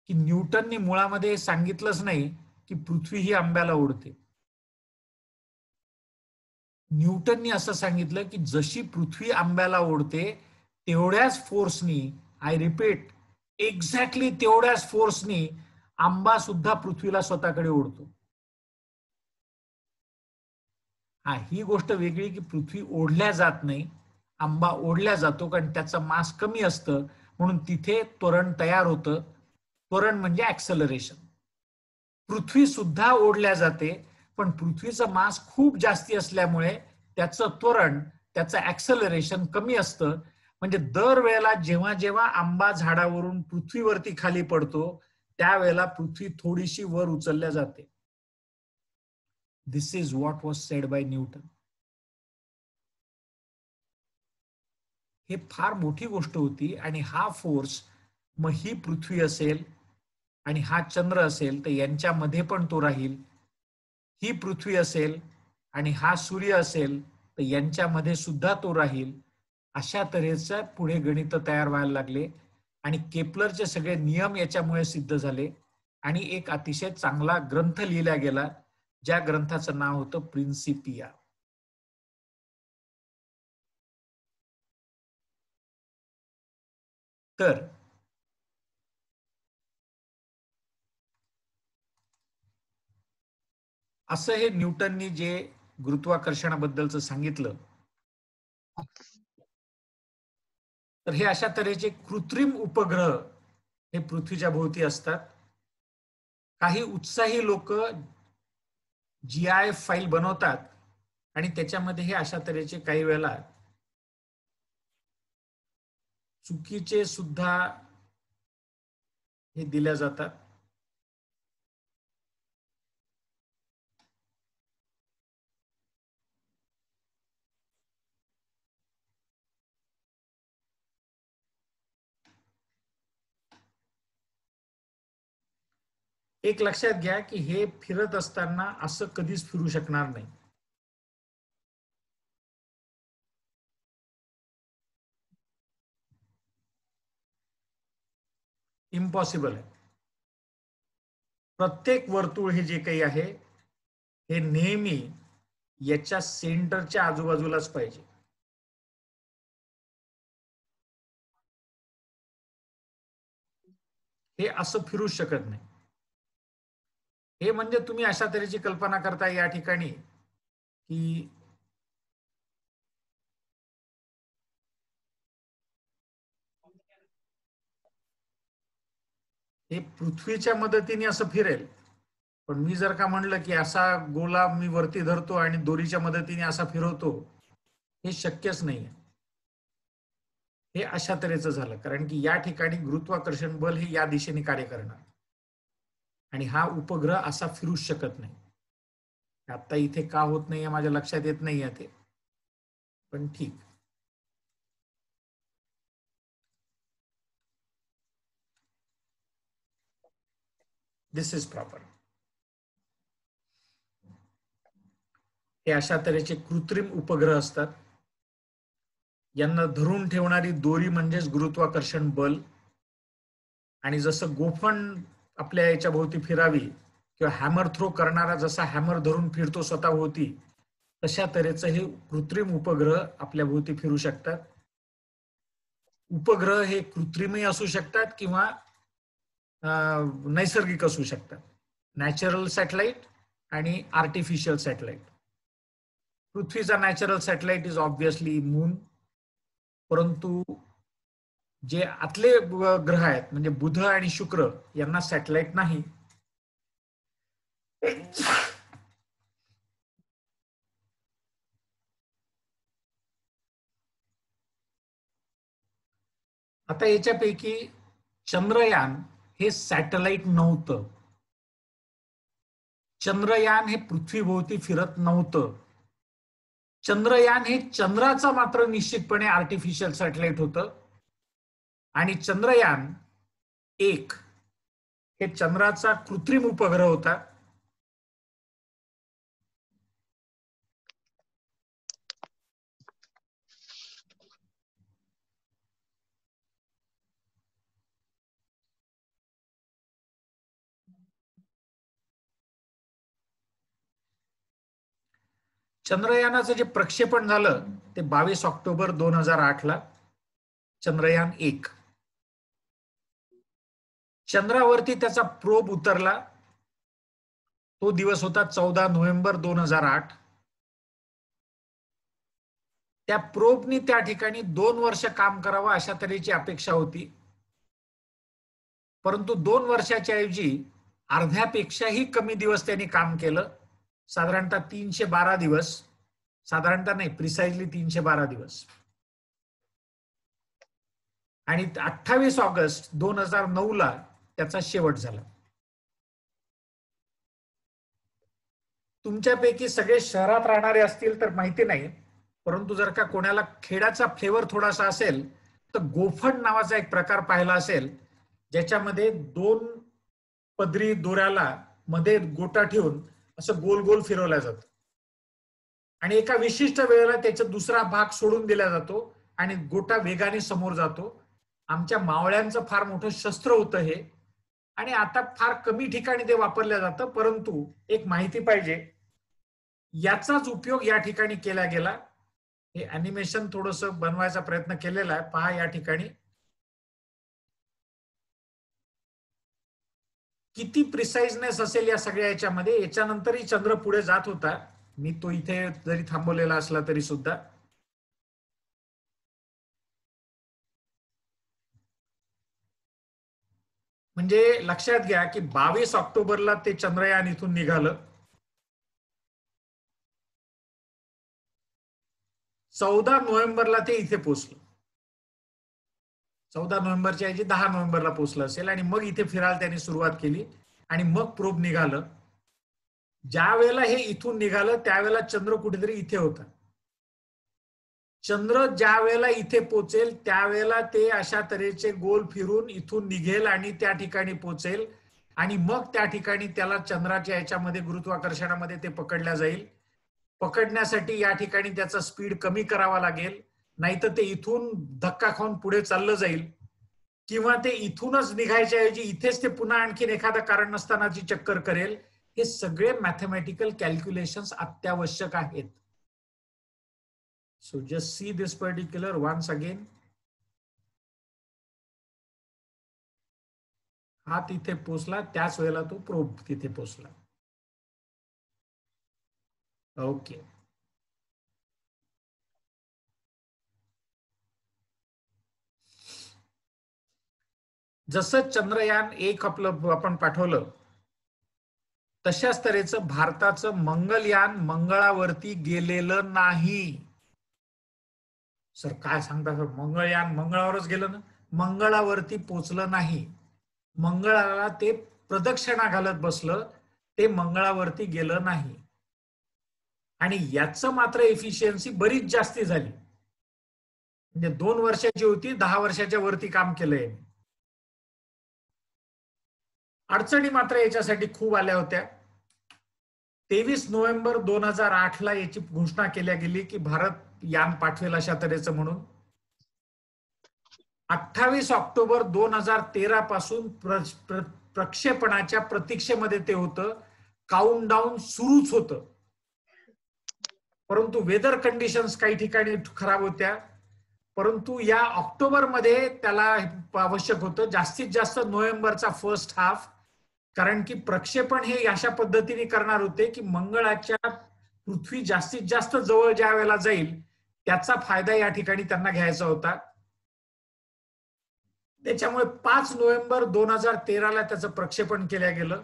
की न्यूटननी मुळामध्ये सांगितलंच नाही की पृथ्वी ही आंब्याला ओढते. न्यूटननी असं सांगितलं की जशी पृथ्वी आंब्याला ओढते तेवढ्याच फोर्सनी, आय रिपीट, एक्झॅक्टली तेवढ्याच फोर्सनी आंबा सुद्धा पृथ्वीला स्वतःकडे ओढतो. हा, ही गोष्ट वेगळी की पृथ्वी ओढल्या जात नाही, आंबा ओढल्या जातो, कारण त्याचं मास कमी असतं म्हणून तिथे त्वरण तयार होतं. त्वरण म्हणजे ऍक्सलरेशन. पृथ्वी सुद्धा ओढल्या जाते, पण पृथ्वीचं मास खूप जास्ती असल्यामुळे त्याचं त्वरण, त्याचं ऍक्सलरेशन कमी असतं. म्हणजे दरवेळेला जेव्हा जेव्हा आंबा झाडावरून पृथ्वीवरती खाली पडतो त्यावेळेला पृथ्वी थोडीशी वर उचलल्या जाते. This is what was said by Newton. हे फार मोठी गोष्ट होती. आणि हा फोर्स, मग ही पृथ्वी असेल आणि हा चंद्र असेल तर यांच्यामध्ये पण तो राहील. ही पृथ्वी असेल आणि हा सूर्य असेल तर यांच्यामध्ये सुद्धा तो राहील. अशा तऱ्हेचं पुढे गणित तयार व्हायला लागले आणि केपलरचे सगळे नियम याच्यामुळे सिद्ध झाले. आणि एक अतिशय चांगला ग्रंथ लिहिला गेला, ज्या ग्रंथाचं नाव होतं प्रिन्सिपिया. तर असं हे न्यूटननी जे गुरुत्वाकर्षणाबद्दलचं सांगितलं, तर हे अशा तऱ्हेचे कृत्रिम उपग्रह हे पृथ्वीच्या भोवती असतात. काही उत्साही लोक GIF फाईल बनवतात आणि त्याच्यामध्ये हे अशा तऱ्हेचे काही वेळेला चुकीचे सुद्धा हे दिल्या जातात. एक लक्षात घ्या की हे फिरत असताना असं कधीच फिरू शकणार नाही. इम्पॉसिबल आहे. प्रत्येक वर्तुळ हे जे काही आहे हे नेहमी याच्या सेंटरच्या आजूबाजूलाच पाहिजे. हे असं फिरू शकत नाही. हे म्हणजे तुम्ही अशा तऱ्हेची कल्पना करता या ठिकाणी की हे पृथ्वीच्या मदतीने असं फिरेल. पण मी जर का म्हणलं की असा गोला मी वरती धरतो आणि दोरीच्या मदतीने असा फिरवतो, हे शक्यच नाहीये. हे अशा तऱ्हेचं झालं कारण की या ठिकाणी गुरुत्वाकर्षण बल हे या दिशेने कार्य करणार आणि हा उपग्रह असा फिरूच शकत नाही. आता इथे का होत नाहीये माझ्या लक्षात येत नाहीये ते, पण ठीक. दिस इज प्रॉपर. हे अशा तऱ्हेचे कृत्रिम उपग्रह असतात. यांना धरून ठेवणारी दोरी म्हणजेच गुरुत्वाकर्षण बल. आणि जसं गोफण आपल्या याच्या भोवती फिरावी किंवा हॅमर थ्रो करणारा जसा हॅमर धरून फिरतो स्वतःभोवती, तशा तऱ्हेचं हे कृत्रिम उपग्रह आपल्या भोवती फिरू शकतात. उपग्रह हे कृत्रिमही असू शकतात किंवा नैसर्गिक असू शकतात. नॅचरल सॅटेलाइट आणि आर्टिफिशियल सॅटेलाइट. पृथ्वीचा natural satellite is obviously moon. परंतु जे आतले ग्रह आहेत म्हणजे बुध आणि शुक्र यांना सॅटेलाइट नाही. आता याच्यापैकी चंद्रयान हे सॅटेलाइट नव्हतं. चंद्रयान हे पृथ्वीभोवती फिरत नव्हतं. चंद्रयान हे चंद्राचा मात्र निश्चितपणे आर्टिफिशियल सॅटेलाइट होतं. आणि चंद्रयान 1 हे चंद्राचा कृत्रिम उपग्रह होता. चंद्रयानाचं जे प्रक्षेपण झालं ते 22 ऑक्टोबर 2008 ला, चंद्रयान 1. चंद्रावरती त्याचा प्रोब उतरला, तो दिवस होता 14 नोव्हेंबर 2008. त्या प्रोबनी त्या ठिकाणी 2 वर्ष काम करावं अशा तऱ्हेची अपेक्षा होती, परंतु 2 वर्षाच्या ऐवजी अर्ध्यापेक्षाही कमी दिवस त्यांनी काम केलं. साधारणतः 312 दिवस, साधारणतः नाही, प्रिसाइजली 312 दिवस. आणि 28 ऑगस्ट 2009 ला त्याचा शेवट झाला. तुमच्यापैकी सगळे शहरात राहणारे असतील तर माहिती नाही, परंतु जर का कोणाला खेड्याचा फ्लेवर थोडासा असेल तर गोफण नावाचा एक प्रकार पाहिला असेल, ज्याच्यामध्ये 2 पदरी दोऱ्याला मध्ये गोटा ठेवून असं गोल गोल फिरवलं जातं आणि एका विशिष्ट वेळेला त्याचा दुसरा भाग सोडून दिला जातो आणि गोटा वेगाने समोर जातो. आमच्या मावळ्यांचं फार मोठं शस्त्र होतं हे, आणि आता फार कमी ठिकाणी ते वापरलं जातं, परंतु एक माहिती पाहिजे, याचाच उपयोग या ठिकाणी केला गेला. हे अॅनिमेशन थोडंसं बनवायचा प्रयत्न केलेला आहे, पहा या ठिकाणी किती प्रिसाइजनेस असेल या सगळ्या याच्यामध्ये. याच्यानंतरही चंद्र पुढे जात होता, मी तो इथे जरी थांबवलेला असला तरी सुद्धा. म्हणजे लक्षात घ्या की 22 ऑक्टोबरला ते चंद्रयान इथून निघालं, 14 नोव्हेंबरला ते इथे पोहोचलं. 14 नोव्हेंबरच्या ऐवजी 10 नोव्हेंबरला पोहोचलं असेल, आणि मग इथे फिरायला त्यांनी सुरुवात केली आणि मग प्रोब निघालं. ज्या वेळेला हे इथून निघालं त्यावेळेला चंद्र कुठेतरी इथे होता. चंद्र ज्या वेळेला इथे पोचेल त्यावेळेला ते अशा तऱ्हेचे गोल फिरून इथून निघेल आणि त्या ठिकाणी पोचेल, आणि मग त्या ठिकाणी त्याला चंद्राच्या याच्यामध्ये गुरुत्वाकर्षणामध्ये ते पकडल्या जाईल. पकडण्यासाठी या ठिकाणी त्याचा स्पीड कमी करावा लागेल, नाहीतर ते इथून धक्का खाऊन पुढे चाललं जाईल, किंवा ते इथूनच निघायच्या ऐवजी इथेच ते पुन्हा आणखीन एखादा कारण नसतानाची चक्कर करेल. हे सगळे मॅथमॅटिकल कॅल्क्युलेशन्स अत्यावश्यक आहेत. So just see this particular once again. हा तिथे पोचला, त्याच वेळेला तो प्रोब तिथे पोचला. ओके. जसं चंद्रयान 1 आपलं आपण पाठवलं, तशाच तऱ्हेचं भारताचं मंगलयान मंगळावरती गेलेलं नाही. सर काय सांगता सर, मंगळयान मंगळावरच गेलं ना? मंगळावरती पोचलं नाही. मंगळाला ते प्रदक्षिणा घालत बसलं, ते मंगळावरती गेलं नाही. आणि याचं मात्र एफिशियन्सी बरीच जास्ती झाली. म्हणजे 2 वर्षाची होती, 10 वर्षाच्या वरती काम केलंय. अडचणी मात्र याच्यासाठी खूप आल्या होत्या. 23 नोव्हेंबर 2008 ला याची घोषणा केल्या गेली की भारत यान पाठवेल अशा तऱ्हेचं म्हणून. 28 ऑक्टोबर 2013 पासून प्रक्षेपणाच्या प्रतीक्षेमध्ये ते होतं. काउंटडाऊन सुरूच होतं, परंतु वेदर कंडिशन्स काही ठिकाणी खराब होत्या. परंतु या ऑक्टोबर मध्ये त्याला आवश्यक होतं, जास्तीत जास्त नोव्हेंबरचा फर्स्ट हाफ, कारण की प्रक्षेपण हे अशा पद्धतीने करणार होते की मंगळाच्या पृथ्वी जास्तीत जास्त जवळ ज्या वेळेला जाईल त्याचा फायदा या ठिकाणी त्यांना घ्यायचा होता. त्याच्यामुळे 5 नोव्हेंबर 2013 ला त्याचं प्रक्षेपण केलं गेलं.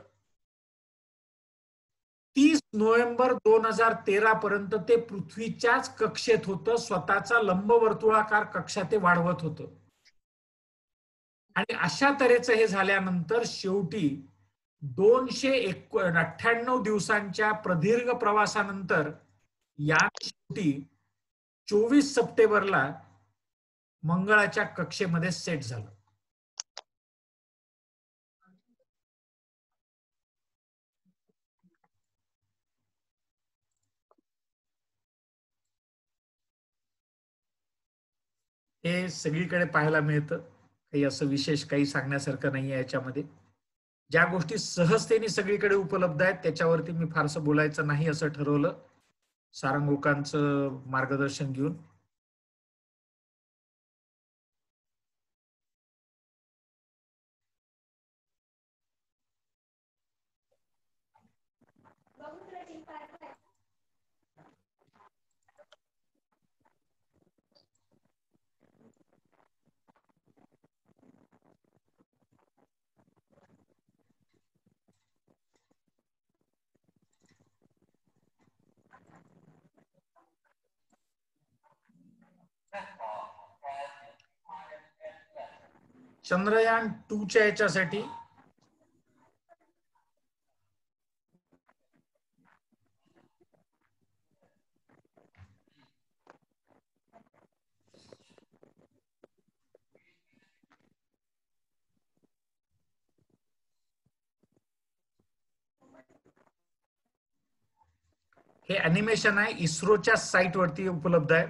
30 नोव्हेंबर 2013 पर्यंत ते पृथ्वीच्याच कक्षेत होतं, स्वतःचा लंबवर्तुळाकार कक्षा ते वाढवत होतं. आणि अशा तऱ्हेचं हे झाल्यानंतर शेवटी 298 दिवसांच्या प्रदीर्घ प्रवासानंतर या शेवटी 24 सप्टेंबरला मंगळाच्या कक्षेमध्ये सेट झालं. हे सगळीकडे पाहायला मिळतं, काही असं विशेष काही सांगण्यासारखं नाही आहे याच्यामध्ये. ज्या गोष्टी सहजतेने सगळीकडे उपलब्ध आहेत त्याच्यावरती मी फारसं बोलायचं नाही असं ठरवलं. सारंगोकांचं मार्गदर्शन घेऊन. चंद्रयान 2च्या याच्यासाठी हे अॅनिमेशन आहे, इस्रोच्या साइट वरती उपलब्ध आहे.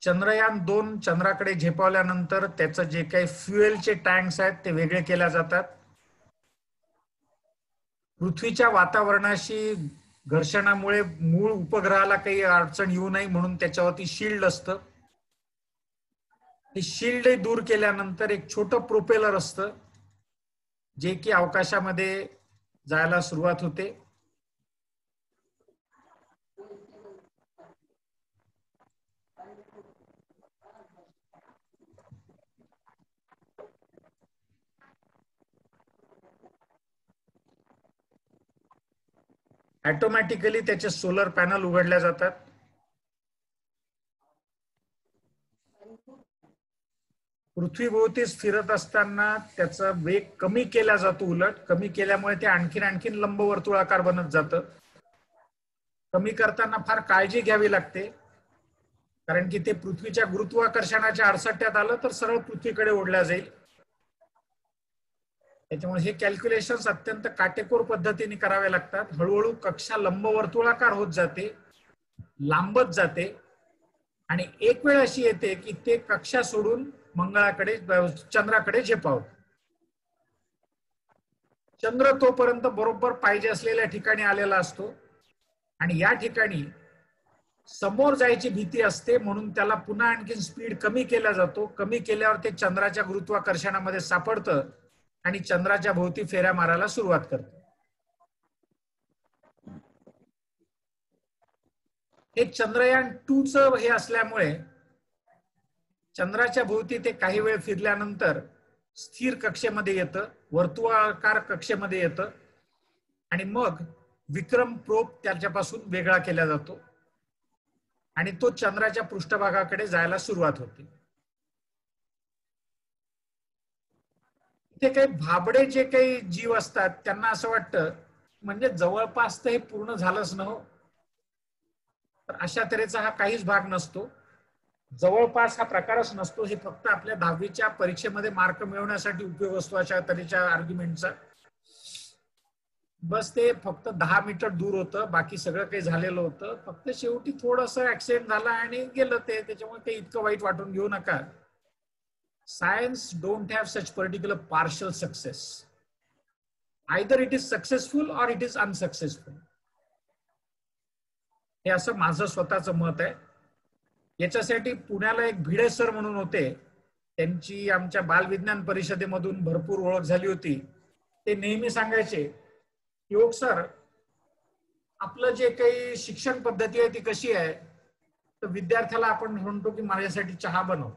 चंद्रयान 2 चंद्राकडे झेपावल्यानंतर त्याचं जे काही फ्युएलचे टँक्स आहेत ते वेगळे केल्या जातात. पृथ्वीच्या वातावरणाशी घर्षणामुळे मूळ उपग्रहाला काही अडचण येऊ नये म्हणून त्याच्यावरती शिल्ड असतं. हे शिल्ड दूर केल्यानंतर एक छोटं प्रोपेलर असतं जे की अवकाशामध्ये जायला सुरुवात होते. ऑटोमॅटिकली त्याचे सोलर पॅनल उघडल्या जातात. पृथ्वीभोवतीच फिरत असताना त्याचा वेग कमी केला जातो. उलट कमी केल्यामुळे ते आणखीन लंबवर्तुळाकार बनत जातं. कमी करताना फार काळजी घ्यावी लागते, कारण की ते पृथ्वीच्या गुरुत्वाकर्षणाच्या आडसट्यात आलं तर सरळ पृथ्वीकडे ओढल्या जाईल. त्याच्यामुळे हे कॅल्क्युलेशन्स अत्यंत काटेकोर पद्धतीने करावे लागतात. हळूहळू कक्षा लंबवर्तुळाकार होत जाते, लांबत जाते आणि एक वेळ अशी येते की ते कक्षा सोडून मंगळाकडे चंद्राकडे झेपावत. चंद्र तोपर्यंत बरोबर पाहिजे असलेल्या ठिकाणी आलेला असतो आणि या ठिकाणी समोर जायची भीती असते म्हणून त्याला पुन्हा आणखी स्पीड कमी केला जातो. कमी केल्यावर ते चंद्राच्या गुरुत्वाकर्षणामध्ये सापडतं आणि चंद्राच्या भोवती फेऱ्या मारायला सुरुवात करतं. हे चंद्रयान 2चं हे असल्यामुळे चंद्राच्या भोवती ते काही वेळ फिरल्यानंतर स्थिर कक्षेमध्ये येतं, वर्तुळाकार कक्षेमध्ये येतं आणि मग विक्रम प्रोब त्याच्यापासून वेगळा केला जातो आणि तो चंद्राच्या पृष्ठभागाकडे जायला सुरुवात होते. ते काही भाबडे जे काही जीव असतात त्यांना असं वाटतं म्हणजे जवळपास तर हे पूर्ण झालंच न हो. तर अशा तऱ्हेचा हा काहीच भाग नसतो. जवळपास हा प्रकारच नसतो. हे फक्त आपल्या 10वीच्या परीक्षेमध्ये मार्क मिळवण्यासाठी उपयोग असतो अशा तऱ्हेच्या आर्ग्युमेंटचा. बस ते फक्त 10 मीटर दूर होतं, बाकी सगळं काही झालेलं होतं. फक्त शेवटी थोडंसं ऍक्सिडेंट झाला आणि गेलं ते. त्याच्यामुळे काही इतकं वाईट वाटून घेऊ नका. Science don't have such particular partial success. Either it is successful or it is unsuccessful. हे असं माझं स्वतःचं मत आहे. याच्यासाठी पुण्याला एक भिडे सर म्हणून होते, त्यांची आमच्या बालविज्ञान परिषदेमधून भरपूर ओळख झाली होती. ते नेहमी सांगायचे, योग सर आपलं जे काही शिक्षण पद्धती आहे ती कशी आहे, तर विद्यार्थ्याला आपण म्हणतो की माझ्यासाठी चहा बनव.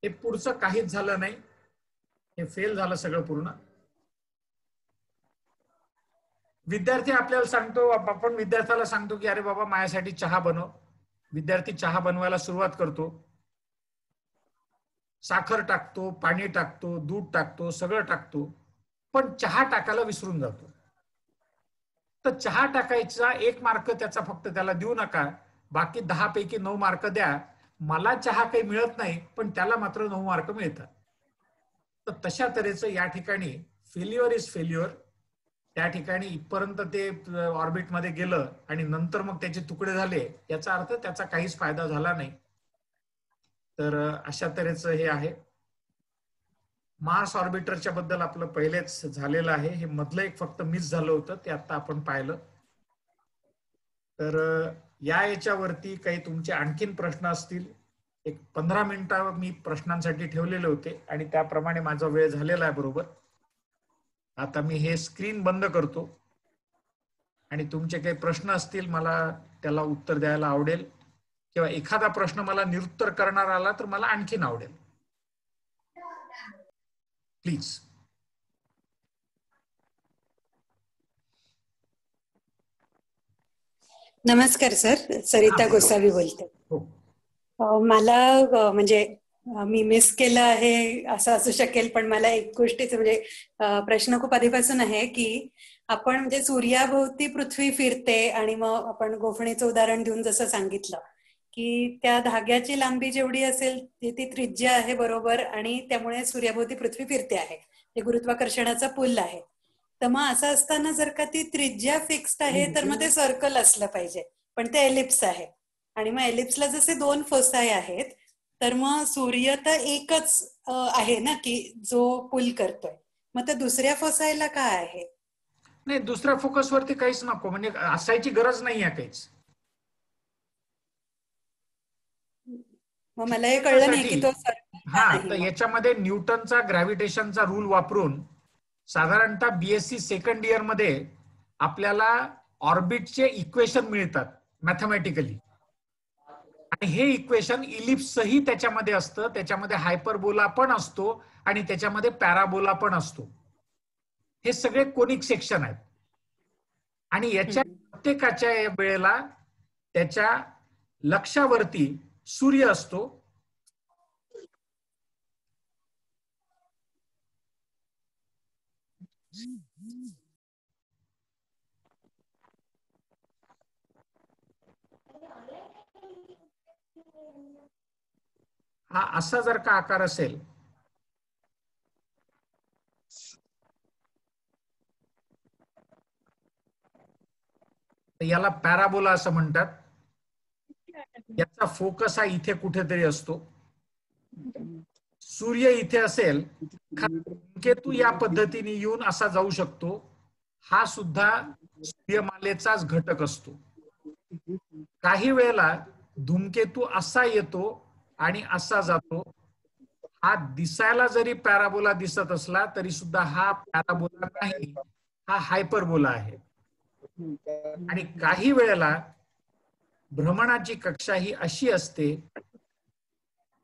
हे पुढचं काहीच झालं नाही, हे फेल झालं सगळं पूर्ण. विद्यार्थी आपल्याला सांगतो, आपण विद्यार्थ्याला सांगतो की अरे बाबा माझ्यासाठी चहा बनव. विद्यार्थी चहा बनवायला सुरुवात करतो, साखर टाकतो, पाणी टाकतो, दूध टाकतो, सगळं टाकतो, पण चहा टाकायला विसरून जातो. तर चहा टाकायचा 1 मार्क त्याचा फक्त त्याला देऊ नका, बाकी 10 पैकी 9 मार्क द्या. मला चहा काही मिळत नाही पण त्याला मात्र 9 मार्क मिळतात. तर तशा तऱ्हेचं या ठिकाणी फेल्युअर इज फेल्युअर. त्या ठिकाणी इथपर्यंत ते ऑर्बिटमध्ये गेलं आणि नंतर मग त्याचे तुकडे झाले, याचा अर्थ त्याचा काहीच फायदा झाला नाही. तर अशा तऱ्हेचं हे आहे. मार्स ऑर्बिटरच्या बद्दल आपलं पहिलेच झालेलं आहे. हे मधलं एक फक्त मिस झालं होतं, ते आता आपण पाहिलं. तर या याच्यावरती काही तुमचे आणखीन प्रश्न असतील, एक 15 मिनिटं मी प्रश्नांसाठी ठेवलेले होते आणि त्याप्रमाणे माझा वेळ झालेला आहे बरोबर. आता मी हे स्क्रीन बंद करतो आणि तुमचे काही प्रश्न असतील मला त्याला उत्तर द्यायला आवडेल, किंवा एखादा प्रश्न मला निरुत्तर करणार आला तर मला आणखीन आवडेल. प्लीज. नमस्कार सर, सरिता हा. गोसावी बोलते. हो. मला म्हणजे मी मिस केलं आहे असं असू शकेल, पण मला एक गोष्टीचं म्हणजे प्रश्न खूप आधीपासून आहे की आपण म्हणजे सूर्याभोवती पृथ्वी फिरते आणि मग आपण गोफणीचं उदाहरण देऊन जसं सांगितलं की त्या धाग्याची लांबी जेवढी असेल ती त्रिज्या आहे बरोबर, आणि त्यामुळे सूर्याभोवती पृथ्वी फिरते आहे, ते गुरुत्वाकर्षणाचा पुल आहे. तर मग असं असताना जर का ती त्रिज्या फिक्स्ड आहे तर मग ते सर्कल असलं पाहिजे, पण ते एलिप्स आहे. आणि मग एलिप्सला जसे 2 फोसाय आहेत, तर मग सूर्य तर एकच आहे ना की जो पुल करतोय, मग त्या दुसऱ्या फोसायला काय आहे? नाही, दुसऱ्या फोकसवरती काहीच नको, म्हणजे असायची गरज नाही आहे काहीच. मग मला हे कळलं नाही की तो हा, तर याच्यामध्ये न्यूटनचा ग्रॅव्हिटेशनचा रूल वापरून साधारणतः बीएससी सेकंड इयर मध्ये आपल्याला ऑर्बिटचे इक्वेशन मिळतात मॅथमॅटिकली, आणि हे इक्वेशन इलिप्सही त्याच्यामध्ये असतं. त्याच्यामध्ये हायपरबोला पण असतो आणि त्याच्यामध्ये पॅराबोला पण असतो. हे सगळे कोनिक सेक्शन आहेत आणि याच्या प्रत्येकाच्या वेळेला त्याच्या लक्षावरती सूर्य असतो. हा असा जर का आकार असेल तर याला पॅराबोला असं म्हणतात. याचा फोकस हा इथे कुठेतरी असतो. सूर्य इथे असेल, धूमकेतू या पद्धतीने येऊन असा जाऊ शकतो. हा सुद्धा सूर्यमालेचाच घटक असतो. काही वेळेला धूमकेतू असा येतो आणि असा जातो. हा दिसायला जरी पॅराबोला दिसत असला तरी सुद्धा हा पॅराबोला नाही, हा हायपरबोला आहे. आणि काही वेळेला भ्रमणाची कक्षा ही अशी असते,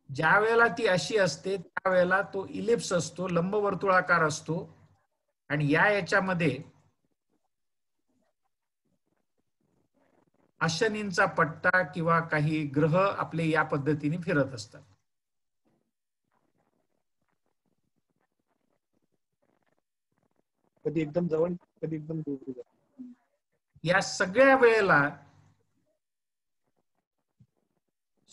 ज्या वेळेला ती अशी असते त्यावेळेला तो इलिप्स असतो, लंबवर्तुळाकार असतो. आणि याच्यामध्ये अशनींचा पट्टा किंवा काही ग्रह आपले या पद्धतीने फिरत असतात. कधी एकदम जवळ, कधी एकदम दूर. या सगळ्या वेळेला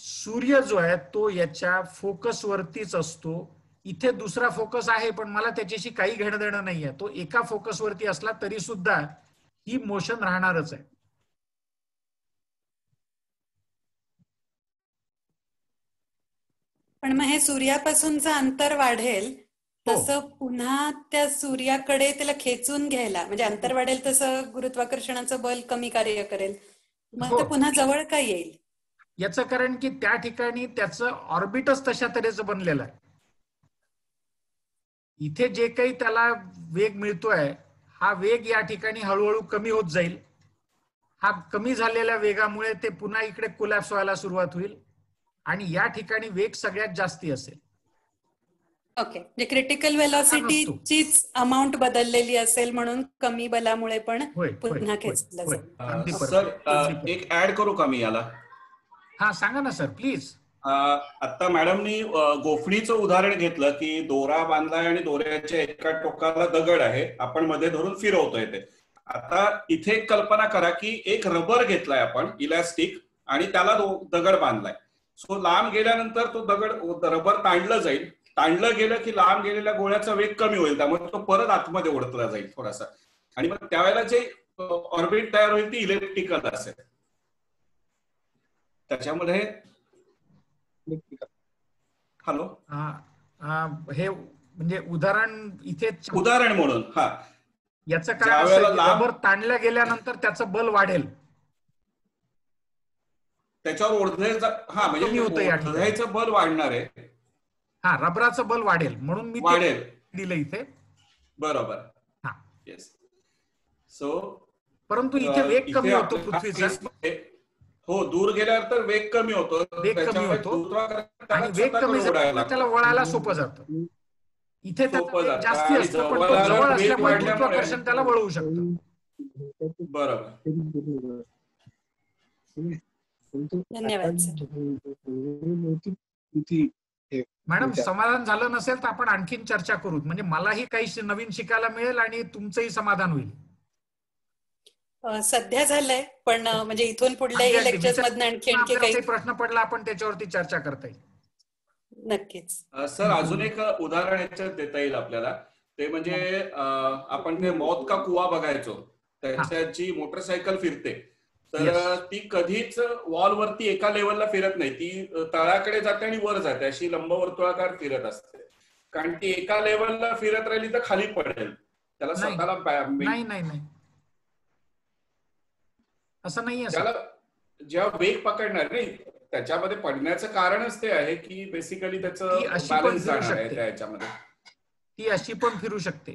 सूर्य जो आहे तो याच्या फोकस वरतीच असतो. इथे दुसरा फोकस आहे पण मला त्याच्याशी काही घेणं देणं नाहीये. तो एका फोकस वरती असला तरी सुद्धा ही मोशन राहणारच आहे. पण मग हे सूर्यापासूनचं अंतर वाढेल तसं पुन्हा त्या सूर्याकडे त्याला खेचून घ्यायला, म्हणजे अंतर वाढेल तसं गुरुत्वाकर्षणाचं बल कमी कार्य करेल, मग ते पुन्हा जवळ काय येईल? याचं कारण की त्या ठिकाणी त्याचं ऑर्बिटच तशा तऱ्हेचं बनलेलं आहे. इथे जे काही त्याला वेग मिळतोय हा वेग या ठिकाणी हळूहळू कमी होत जाईल. हा कमी झालेल्या वेगामुळे ते पुन्हा इकडे कोलॅप्स व्हायला सुरुवात होईल आणि या ठिकाणी वेग सगळ्यात जास्ती असेल. ओके, म्हणजे क्रिटिकल वेलॉसिटीचीच अमाऊंट बदललेली असेल म्हणून कमी बलामुळे पण पुन्हा खेचलं जाईल. सर एक ऍड करू का मी याला? हा सांगा ना सर प्लीज. आता मॅडमनी गोफणीचं उदाहरण घेतलं की दोरा बांधलाय आणि दोऱ्याच्या एका टोकाला दगड आहे, आपण मध्ये धरून फिरवतोय ते. आता इथे एक कल्पना करा की एक रबर घेतलाय आपण इलॅस्टिक आणि त्याला दगड बांधलाय. सो लांब गेल्यानंतर तो दगड रबर ताणलं जाईल. ताणलं गेलं की लांब गेलेल्या गोळ्याचा वेग कमी होईल, त्यामुळे तो परत आतमध्ये ओढतला जाईल थोडासा, आणि मग त्यावेळेला जे ऑर्बिट तयार होईल ती इलेक्ट्रिकल असेल. त्याच्यामध्ये हॅलो हे म्हणजे उदाहरण इथे उदाहरण म्हणून हा याचं ज्या काय वेळेला असं लांब- रबर ताणल्या गेल्यानंतर त्याचं बल वाढेल. त्याच्यावर ओढण्याचा कमी म्हणजे होतं या ठिकाणी. ओढायचं बल वाढणार आहे. हा, रबराचं बल वाढेल म्हणून मी ते वाढेल. दिलं इथे. बरोबर. हा. येस. सो परंतु इथे वेग कमी होतो आपल्या पृथ्वीचा. केसमध्ये- हो, दूर गेल्यावर तर वेग कमी होतो. वेग कमी त्याच्यामुळे होतो. गुरुत्वाकर्षणाला आणि वेग स्वतःकडे कमी ओढायला झाला त्याला लागतं. वळायला सोपं जातं. इथे त्याचा सोपं वेग जातं. जास्ती आणि असतो पण जवळ तो आल्यावर जवळ वेग असल्यामुळे वाढल्यामुळे- गुरुत्वाकर्षण त्याला वळवू शकतं. बरोबर. धन्यवाद सर. मॅडम, समाधान झालं नसेल तर आपण आणखीन चर्चा करू. म्हणजे मलाही काही नवीन शिकायला मिळेल आणि तुमचंही समाधान होईल. सध्या झालंय पण म्हणजे इथून पुढल्याही लेक्चर्स मधनं आणखी आपल्याला काही काही प्रश्न पडला आपण त्याच्यावरती चर्चा करता येईल. नक्कीच. सर, अजून एक उदाहरण याच्यात देता येईल आपल्याला. ते म्हणजे आपण ते मौत का कुवा बघायचो. त्याच्यात जी मोटरसायकल फिरते तर ती कधीच वॉलवरती एका लेवलला फिरत नाही. ती तळाकडे जाते आणि वर जाते, अशी लंबवर्तुळाकार फिरत असते. कारण ती एका लेवलला फिरत राहिली तर खाली पडेल. त्याला स्वतःला नाही नाही नाही, असं नाही आहे. त्याला जेव्हा वेग पकडणार नाही, त्याच्यामध्ये पडण्याचं कारणच ते आहे की बेसिकली त्याचं बॅलन्स जाणार आहे त्या ह्याच्यामध्ये. ती अशी पण फिरू शकते.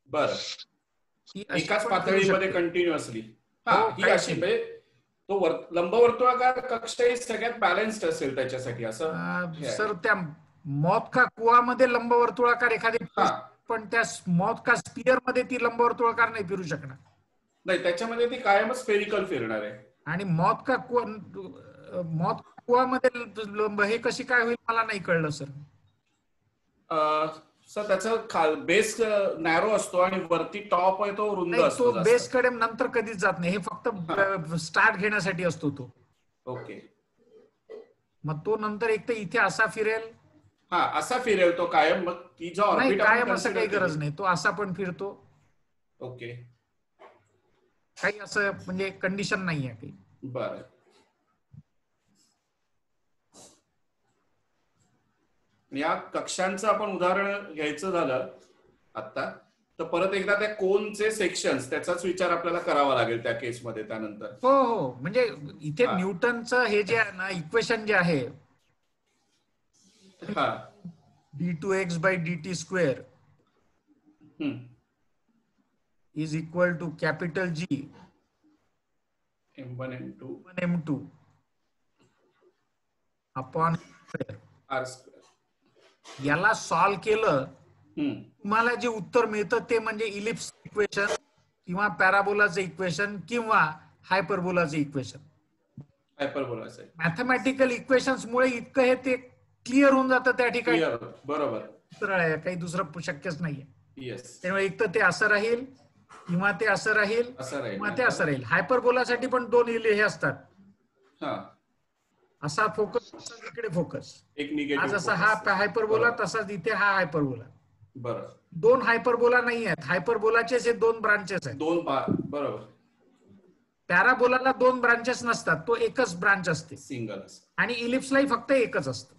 बरं, एकाच पातळीमध्ये कंटिन्युअसली. हा, ही अशी म्हणजे तो लंबवर्तुळाकार कक्ष सगळ्यात बॅलन्स्ड असेल त्याच्यासाठी असं. सर, त्या मौत का कुवामध्ये लंबवर्तुळाकार एखादी, पण त्या मौत का स्पियर मध्ये ती लंबवर्तुळाकार नाही फिरू शकणार. नाही, त्याच्यामध्ये ती कायमच स्फेरिकल फिरणार आहे. आणि मौत का कुवामध्ये हे कशी काय होईल मला नाही कळलं सर. सर, त्याचा बेस नॅरो असतो आणि वरती टॉप आहे तो रुंद असतो. तो बेस कडे नंतर कधीच जात नाही. हे फक्त स्टार्ट घेण्यासाठी असतो तो. ओके. मग तो नंतर एक तर इथे असा फिरेल. हा, असा फिरेल तो कायम. मग ती जो ऑर्बिट कायम असं काही गरज नाही, तो असा पण फिरतो. ओके. काही असं म्हणजे कंडिशन नाही आहे काही. बरं. या कक्षांचं आपण उदाहरण घ्यायचं झालं आता, तर परत एकदा त्या कोनचे सेक्शन्स त्याचाच विचार आपल्याला करावा लागेल त्या केसमध्ये त्यानंतर. हो हो, म्हणजे इथे न्यूटनचं हे जे आहे ना इक्वेशन जे आहे, d2x/dt² is equal to capital G m1m2 upon r². याला सॉल्व्ह केलं तुम्हाला जे उत्तर मिळतं ते म्हणजे इलिप्स इक्वेशन किंवा पॅराबोलाचं इक्वेशन किंवा हायपरबोलाचं इक्वेशन. मॅथमॅटिकल इक्वेशन्स मुळे इतकं हे ते क्लिअर होऊन जातं त्या ठिकाणी. बरोबर. काही दुसरं शक्यच नाहीये. त्यामुळे एक तर ते असं राहील किंवा ते असं राहील किंवा ते असं राहील. हायपरबोलासाठी पण दोन हे असतात, असा फोकस इकडे फोकस. आज असा हा हायपरबोला, तसाच इथे हा हायपरबोला. बरोबर. दोन हायपरबोला नाही आहेत. हायपरबोलाचेच हे दोन ब्रांचेस आहेत. बरोबर. पॅराबोलाला दोन ब्रांचेस नसतात, तो एकच ब्रांच असते. सिंगल. आणि इलिप्सलाही फक्त एकच असतं.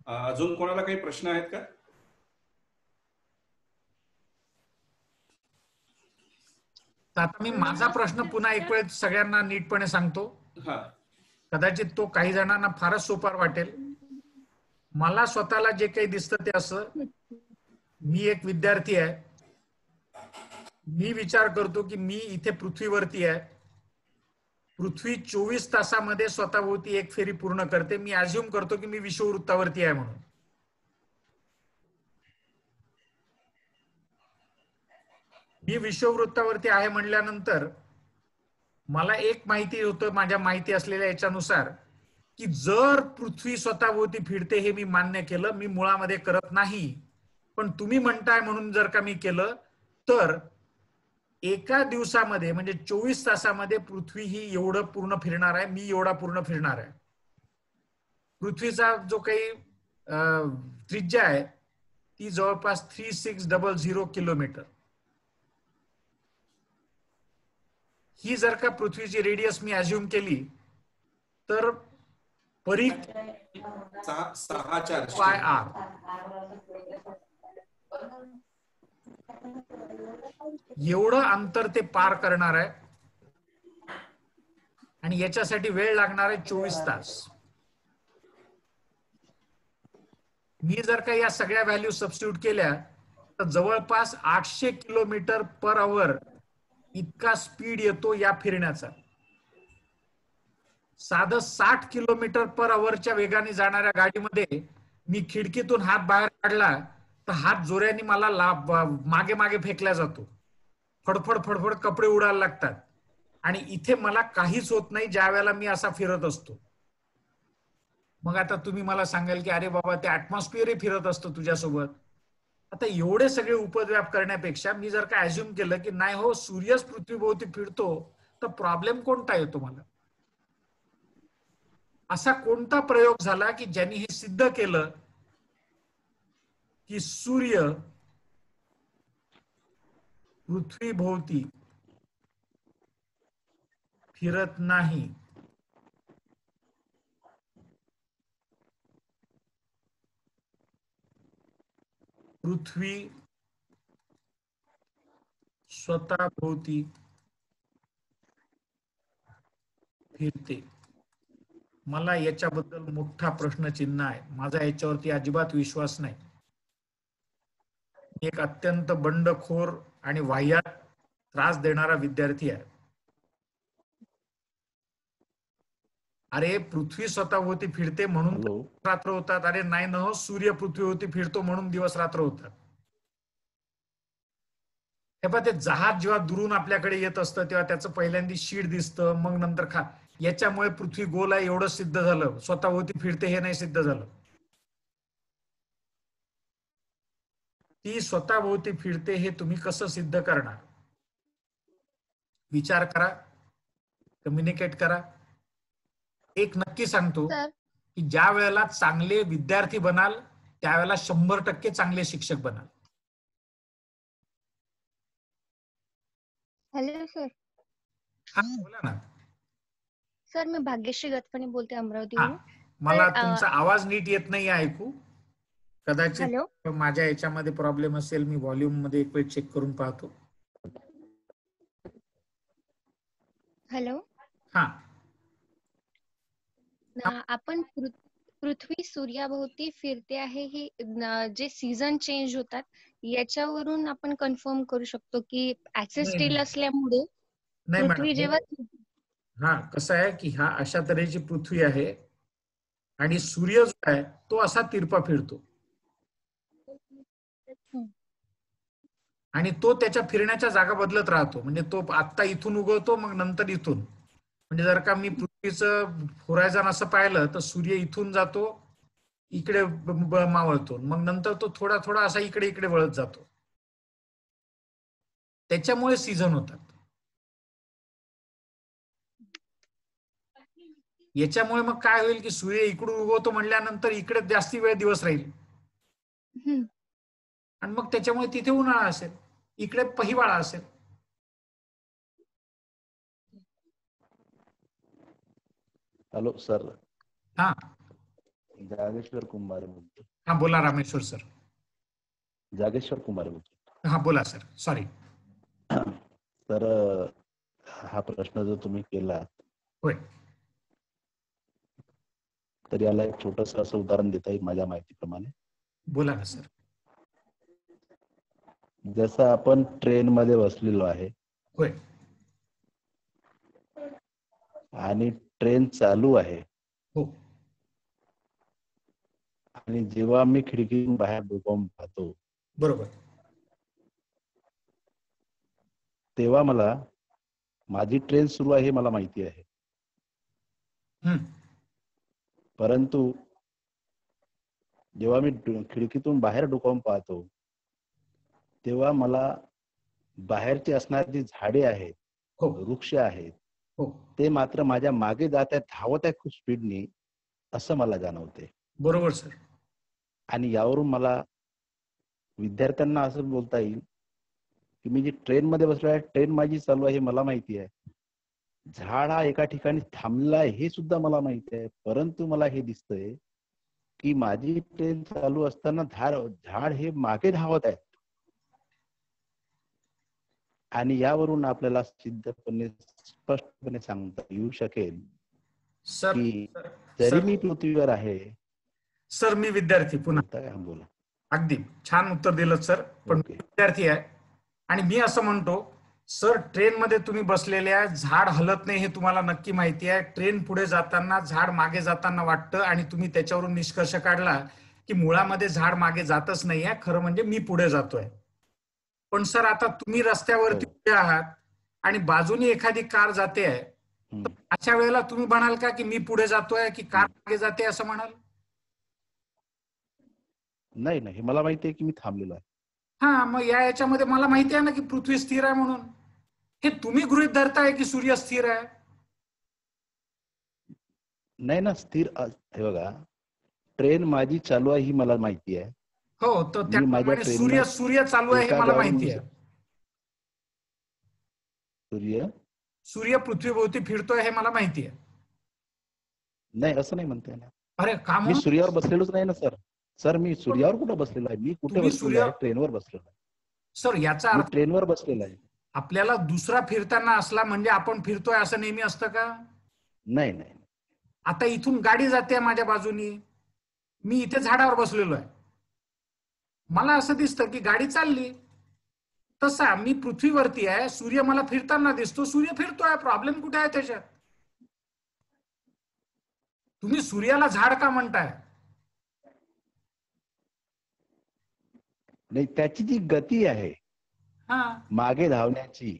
अजून कोणाला काही प्रश्न आहेत का? आता मी माझा प्रश्न पुन्हा एक वेळ सगळ्यांना नीटपणे सांगतो. कदाचित तो काही जणांना फारच सोपा वाटेल. मला स्वतःला जे काही दिसतं ते असं, मी एक विद्यार्थी आहे. मी विचार करतो की मी इथे पृथ्वीवरती आहे. पृथ्वी 24 तासामध्ये स्वतःभोवती एक फेरी पूर्ण करते. मी अज्युम करतो की मी विषुववृत्तावरती आहे म्हणून. मी विषुववृत्तावरती आहे म्हणल्यानंतर मला एक माहिती होतं, माझ्या माहिती असलेल्या याच्यानुसार, की जर पृथ्वी स्वतःभोवती फिरते हे मी मान्य केलं, मी मुळामध्ये करत नाही, पण तुम्ही म्हणताय म्हणून जर का मी केलं तर एका दिवसामध्ये म्हणजे 24 तासामध्ये पृथ्वी ही एवढं पूर्ण फिरणार आहे, मी एवढा पूर्ण फिरणार आहे. पृथ्वीचा जो काही त्रिज्या आहे ती जवळपास 3600 किलोमीटर. ही जर का पृथ्वीची रेडियस मी अज्युम केली तर परीघ 6,400 पाय आर एवढं अंतर ते पार करणार आहे आणि याच्यासाठी वेळ लागणार आहे 24 तास. मी जर का या सगळ्या व्हॅल्यू सबस्टिट्यूट केल्या तर जवळपास 800 किलोमीटर पर आवर इतका स्पीड येतो या फिरण्याचा. साधं 60 किलोमीटर पर आवरच्या वेगाने जाणाऱ्या गाडीमध्ये मी खिडकीतून हात बाहेर काढला तर हात जोऱ्याने मला मागे मागे फेकला जातो. फडफड फडफड कपडे उडायला लागतात आणि इथे मला काहीच होत नाही ज्या वेळेला मी असा फिरत असतो. मग आता तुम्ही मला सांगाल की अरे बाबा ते ऍटमॉस्फिअर फिरत असतं तुझ्यासोबत. आता एवढे सगळे उपद्व्याप करण्यापेक्षा मी जर का अज्युम केलं की नाही हो सूर्यच पृथ्वीभोवती फिरतो तर प्रॉब्लेम कोणता येतो मला. असा कोणता प्रयोग झाला की ज्यांनी हे सिद्ध केलं की सूर्य पृथ्वीभोवती फिरत नाही. पृथ्वी स्वतःभोवती फिरते. मला याच्याबद्दल मोठा प्रश्नचिन्ह आहे. माझा याच्यावरती अजिबात विश्वास नाही. एक अत्यंत बंडखोर आणि वाह्यात त्रास देणारा विद्यार्थी आहे. अरे पृथ्वी स्वतःभोवती फिरते म्हणून रात्र होतात. अरे नाही ना हो सूर्य पृथ्वीभोवती फिरतो म्हणून दिवस रात्र होतात. हे पहा ते जहाज जेव्हा दुरून आपल्याकडे येत असतं तेव्हा त्याचं पहिल्यांदा शीट दिसतं मग नंतर याच्यामुळे पृथ्वी गोल आहे एवढं सिद्ध झालं. स्वतःभोवती फिरते हे नाही सिद्ध झालं. ती स्वतःभोवती फिरते हे तुम्ही कसं सिद्ध करणार. विचार करा, कम्युनिकेट करा. एक नक्की सांगतो की ज्या वेळेला चांगले विद्यार्थी बनाल त्यावेळेला 100% चांगले शिक्षक बनाल. Hello sir. हा बोला ना. सर मी भाग्यश्री गतपणे बोलते अमरावतीवरून. मला तुमचा आवाज नीट येत नाही ऐकू. कदाचित हॅलो. माझ्या याच्यामध्ये प्रॉब्लेम असेल. मी व्हॉल्यूम मध्ये एक वेळ चेक करून पाहतो. हॅलो. हा आपण पृथ्वी सूर्याभोवती फिरते आहे ही जे सीझन चेंज होतात याच्यावरून आपण कन्फर्म करू शकतो की ऍक्सेस स्टील असल्यामुळे पृथ्वी जेव्हा हा कसं आहे की हा अशा तऱ्हेची पृथ्वी आहे आणि सूर्य जो आहे तो असा तिरपा फिरतो आणि तो त्याच्या फिरण्याच्या जागा बदलत राहतो. म्हणजे तो आत्ता इथून उगवतो मग नंतर इथून. म्हणजे जर का मी पृथ्वीचं होरायझन असं पाहिलं तर सूर्य इथून जातो इकडे मावळतो मग नंतर तो थोडा थोडा असा इकडे इकडे वळत जातो. त्याच्यामुळे सीझन होतात. याच्यामुळे मग काय होईल की सूर्य इकडून उगवतो म्हणल्यानंतर इकडे जास्ती वेळ दिवस राहील आणि मग त्याच्यामुळे तिथे उन्हाळा असेल इकडे हिवाळा असेल. Hello sir. हा जागेश्वर कुमार बोलतो. हा बोला रामेश्वर सर. जागेश्वर कुमार बोलतो. हा बोला सर. Sorry sir. हा प्रश्न जो तुम्ही केला होय तर याला एक छोटस असं उदाहरण देता येईल माझ्या माहितीप्रमाणे. बोला ना सर. जसं आपण ट्रेन मध्ये बसलेलो आहे होय आणि ट्रेन चालू आहे हो आणि जेव्हा मी खिडकीतून बाहेर डोकावून पाहतो बरोबर तेव्हा मला माझी ट्रेन सुरू आहे हे मला माहिती आहे. परंतु जेव्हा मी खिडकीतून बाहेर डोकावून पाहतो तेव्हा मला बाहेरची असणारी जी झाडे आहेत वृक्ष आहेत ते मात्र माझ्या मागे जात आहेत धावत आहेत खूप स्पीडनी असं मला जाणवते. बरोबर सर. आणि यावरून मला विद्यार्थ्यांना असं बोलता येईल की मी जी ट्रेन मध्ये बसलो आहे ट्रेन माझी चालू आहे हे मला माहिती आहे झाड हा एका ठिकाणी थांबलाय हे सुद्धा मला माहिती आहे, परंतु मला हे दिसतंय की माझी ट्रेन चालू असताना झाड हे मागे धावत आहेत. आणि यावरून आपल्याला सिद्धपणे स्पष्टपणे सांगता येऊ शकेल सर की जरी मी पृथ्वीवर आहे. सर मी विद्यार्थी पुन्हा बोला. अगदी छान उत्तर दिलं सर, पण विद्यार्थी आहे आणि मी असं म्हणतो सर, ट्रेन मध्ये तुम्ही बसलेले आहे, झाड हलत नाही हे तुम्हाला नक्की माहिती आहे. ट्रेन पुढे जाताना झाड मागे जाताना वाटतं आणि तुम्ही त्याच्यावरून निष्कर्ष काढला की मुळामध्ये झाड मागे जातच नाहीये, खरं म्हणजे मी पुढे जातोय. पण सर आता तुम्ही रस्त्यावरती उभे आहात आणि बाजूने एखादी कार जाते आहे, अशा वेळेला तुम्ही म्हणाल का की मी पुढे जातोय की कार मागे जाते असं म्हणाल? नाही नाही, मला माहिती आहे की मी थांबलेलो आहे. हा, मग याच्यामध्ये मला माहिती आहे ना की पृथ्वी स्थिर आहे म्हणून. हे तुम्ही गृहीत धरताय की सूर्य स्थिर आहे? नाही ना, स्थिर हे बघा, ट्रेन माझी चालू आहे ही मला माहिती आहे. हो, तर त्याप्रमाणे सूर्य चालू आहे हे मला माहिती आहे. सूर्य पृथ्वीभोवती फिरतोय हे मला माहिती आहे. नाही, असं नाही म्हणताय ना. अरे का? मी सूर्यावर बसलेलोच नाही ना सर. सर मी सूर्यावर कुठं बसलेलो आहे? मी कुठे बसलेलो आहे? ट्रेनवर बसलेलो आहे. सर याचा अर्थ ट्रेनवर बसलेला आहे. आपल्याला दुसरा फिरताना असला म्हणजे आपण फिरतोय असं नेहमी असतं का? नाही नाही. आता इथून गाडी जाते माझ्या बाजूनी, मी इथे झाडावर बसलेलो आहे, मला असं दिसतं की गाडी चालली. तसा मी पृथ्वीवरती आहे, सूर्य मला फिरताना दिसतो, सूर्य फिरतोय, प्रॉब्लेम कुठे आहे त्याच्यात? तुम्ही सूर्याला झाड का म्हणताय? नाही, त्याची जी गती आहे मागे धावण्याची,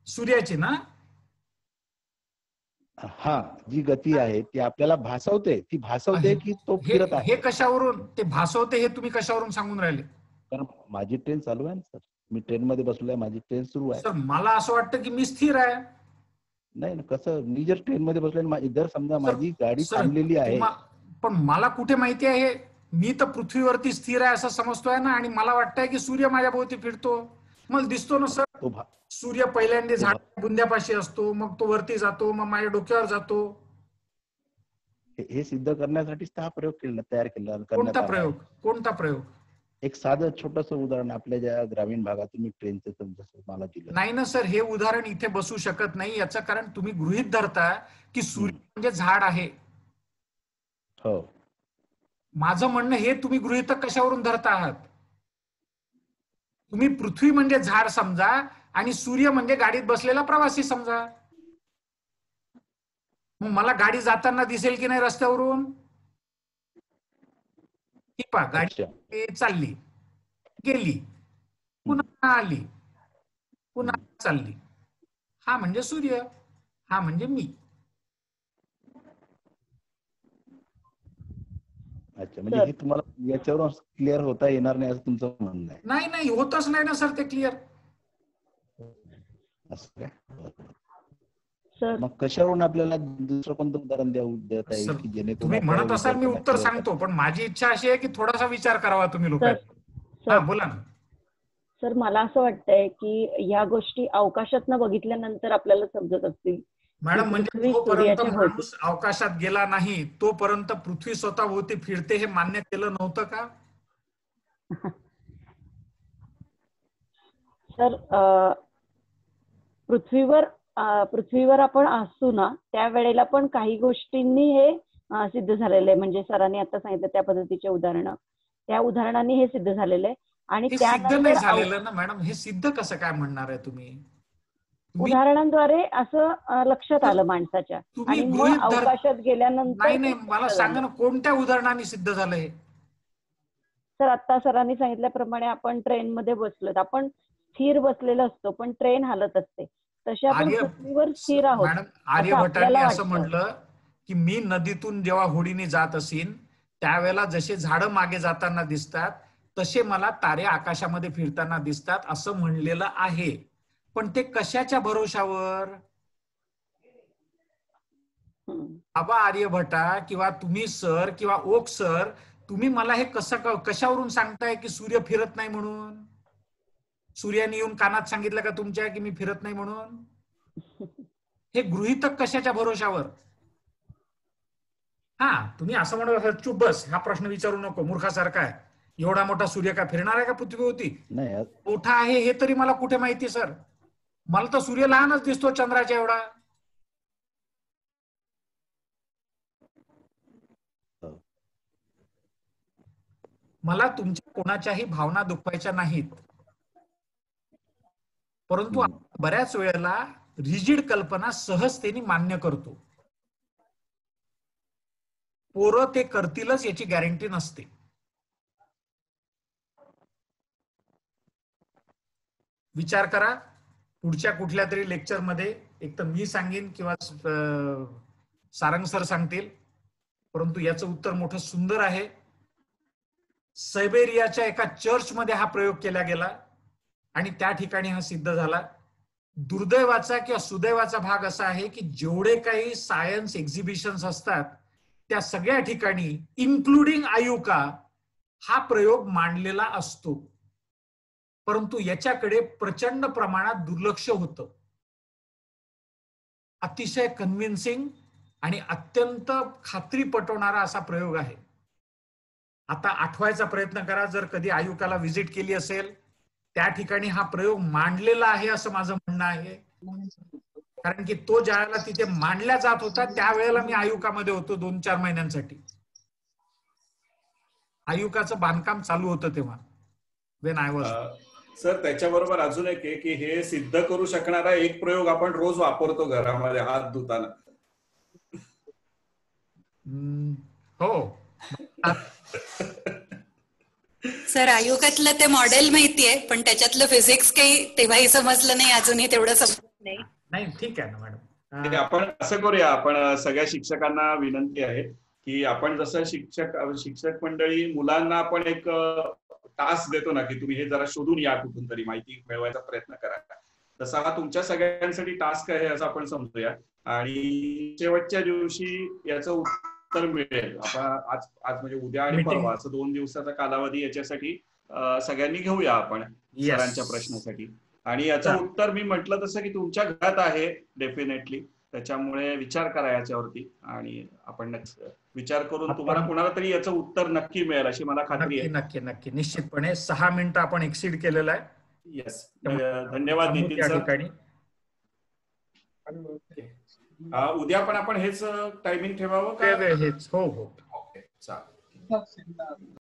सूर्याची ना, हा जी गती आहे ती आपल्याला भासवते. ती भासवते की तो फिरत आहे. हे कशावरून ते भासवते हे तुम्ही कशावरून सांगून राहिले? कारण माझी ट्रेन चालू आहे ना सर, मी ट्रेन मध्ये बसलोय, माझी ट्रेन सुरू आहे. सर मला असं वाटतं की मी स्थिर आहे. नाही ना, कसं? मी जर ट्रेन मध्ये बसलोय, जर समजा माझी गाडी थांबलेली आहे, पण मला कुठे माहिती आहे? मी तर पृथ्वीवरती स्थिर आहे असं समजतोय ना, आणि मला वाटतंय की सूर्य माझ्या भोवती फिरतो. मला दिसतो ना सर, सूर्य पहिल्यांदा झाड बुंद्यापाशी असतो, मग तो वरती जातो, मग माझ्या डोक्यावर जातो. हे सिद्ध करण्यासाठीच हा प्रयोग तयार केला. कोणता प्रयोग? कोणता प्रयोग? एक साधं छोटस उदाहरण आपल्या ज्या ग्रामीण भागातून मी ट्रेनचं मला दिलं. नाही ना सर, हे उदाहरण इथे बसू शकत नाही. याचं कारण तुम्ही गृहीत धरता की सूर्य म्हणजे झाड आहे. हो, माझं म्हणणं हे तुम्ही गृहीतक कशावरून धरता आहात? तुम्ही पृथ्वी म्हणजे झाड समजा आणि सूर्य म्हणजे गाडीत बसलेला प्रवासी समजा. मग मला गाडी जाताना दिसेल की नाही रस्त्यावरून? ही पहा, गाडी चालली, गेली, पुन्हा आली, पुन्हा चालली. हा म्हणजे सूर्य, हा म्हणजे मी. अच्छा, म्हणजे हे तुम्हाला याच्यावरून क्लिअर होता येणार नाही असं तुमचं म्हणणं आहे? नाही नाही, होतच नाही ना सर ते क्लिअर. असं काय? मग कशावरून आपल्याला दुसरं कोणतं उदाहरण देता येईल की जेणेकरून तुम्ही म्हणत असाल मी उत्तर सांगतो, पण माझी इच्छा अशी आहे की थोडासा विचार करावा तुम्ही लोकांनी. हा बोला ना सर. मला असं वाटतंय की या गोष्टी अवकाशातनं बघितल्यानंतर आपल्याला समजत असतील. मॅडम, म्हणजे जोपर्यंत माणूस अवकाशात गेला नाही तोपर्यंत पृथ्वी स्वतःभोवती फिरते हे मान्य केलं नव्हतं का? सर, पृथ्वीवर आपण असू ना त्यावेळेला पण काही गोष्टींनी हे सिद्ध झालेलं आहे. म्हणजे सरांनी आता सांगितलं त्या पद्धतीचे उदाहरणं, त्या उदाहरणांनी हे सिद्ध झालेलं आहे. आणि सिद्ध नाही झालेलं ना मॅडम, हे सिद्ध कसं काय म्हणणार आहे तुम्ही? उदाहरणांद्वारे असं लक्षात आलं माणसाच्या, आणि मग अवकाशात गेल्यानंतर. नाही नाही, मला सांगा ना कोणत्या उदाहरणाने सिद्ध झालं हे? सर, आता सरांनी सांगितल्याप्रमाणे आपण ट्रेन मध्ये बसलो, आपण स्थिर बसलेलो असतो पण ट्रेन हलत असते, तशा आपण पृथ्वीवर स्थिर आहोत. मॅडम, आर्यभट्टांनी असं म्हटलं की मी नदीतून जेव्हा होडीने जात असेन त्यावेळेला जसे झाडं मागे जाताना दिसतात तसे मला तारे आकाशामध्ये फिरताना दिसतात असं म्हणलेलं आहे. पण ते कशाच्या भरोशावर? बाबा आर्यभट्टा किंवा तुम्ही सर किंवा ओक सर, तुम्ही मला हे कशावरून सांगताय की सूर्य फिरत नाही म्हणून? सूर्याने येऊन कानात सांगितलं का तुमच्या की मी फिरत नाही म्हणून? हे गृहीतक कशाच्या भरोशावर? हा, तुम्ही असं म्हणत चुप बस, हा प्रश्न विचारू नको, मूर्खासारखा आहे. एवढा मोठा सूर्य का फिरणार आहे का पृथ्वीभोवती? नाही मोठा आहे हे तरी मला कुठे माहिती सर? मला तर सूर्य लहानच दिसतो चंद्राच्या एवढा. मला तुमच्या कोणाच्याही भावना दुखवायच्या नाहीत, परंतु बऱ्याच वेळेला रिजिड कल्पना सहजतेने मान्य करतो. पोरं ते करतीलच याची गॅरंटी नसते. विचार करा, पुढच्या कुठल्या तरी लेक्चर मध्ये एक तर मी सांगेन किंवा सारंग सर सांगतील, परंतु याचं उत्तर मोठं सुंदर आहे. सायबेरियाच्या एका चर्चमध्ये हा प्रयोग केला गेला आणि त्या ठिकाणी हा सिद्ध झाला. दुर्दैवाचा किंवा सुदैवाचा भाग असा आहे की जेवढे काही सायन्स एक्झिबिशन्स असतात त्या सगळ्या ठिकाणी इन्क्लुडिंग आयुका हा प्रयोग मांडलेला असतो, परंतु याच्याकडे प्रचंड प्रमाणात दुर्लक्ष होतं. अतिशय कन्व्हिन्सिंग आणि अत्यंत खात्री पटवणारा असा प्रयोग आहे. आता आठवायचा प्रयत्न करा, जर कधी आयुकाला व्हिजिट केली असेल त्या ठिकाणी हा प्रयोग मांडलेला आहे असं माझं म्हणणं आहे. कारण की तो ज्यावेळेला तिथे मांडला जात होता त्यावेळेला मी आयुकामध्ये होतो 2-4 महिन्यांसाठी. आयुकाचं बांधकाम चालू होतं तेव्हा वेन आय वॉज. सर त्याच्याबरोबर अजून एक आहे की हे सिद्ध करू शकणारा एक प्रयोग आपण रोज वापरतो घरामध्ये हात धुताना. हो सर, आयुकातलं ते मॉडेल माहितीये, पण त्याच्यातलं फिजिक्स काही तेव्हाही समजलं नाही, अजूनही तेवढं समजलं नाही. नाही, ठीक आहे ना मॅडम. आपण असं करूया, आपण सगळ्या शिक्षकांना विनंती आहे की आपण जसं शिक्षक मंडळी मुलांना आपण एक टास्क देतो ना की तुम्ही हे जरा शोधून या, कुठून तरी माहिती मिळवायचा प्रयत्न करा, तसा हा तुमच्या सगळ्यांसाठी टास्क आहे असं आपण समजूया. आणि शेवटच्या दिवशी याचं उत्तर मिळेल. आपण आज म्हणजे उद्या आणि परवा असं 2 दिवसाचा कालावधी याच्यासाठी सगळ्यांनी घेऊया आपण सरांच्या प्रश्नासाठी. आणि याचं उत्तर मी म्हटलं तसं की तुमच्या घरात आहे डेफिनेटली, त्याच्यामुळे विचार करा याच्यावरती आणि आपण विचार करून तुम्हाला कोणाला तरी याचं उत्तर नक्की मिळेल अशी मला खात्री आहे. नक्की नक्की निश्चितपणे. 6 मिनिटं आपण एक्सीड केलेलं आहे. येस, धन्यवाद नितीन सर. उद्या पण आपण हेच टायमिंग ठेवावं का? हेच. हो हो, चालेल.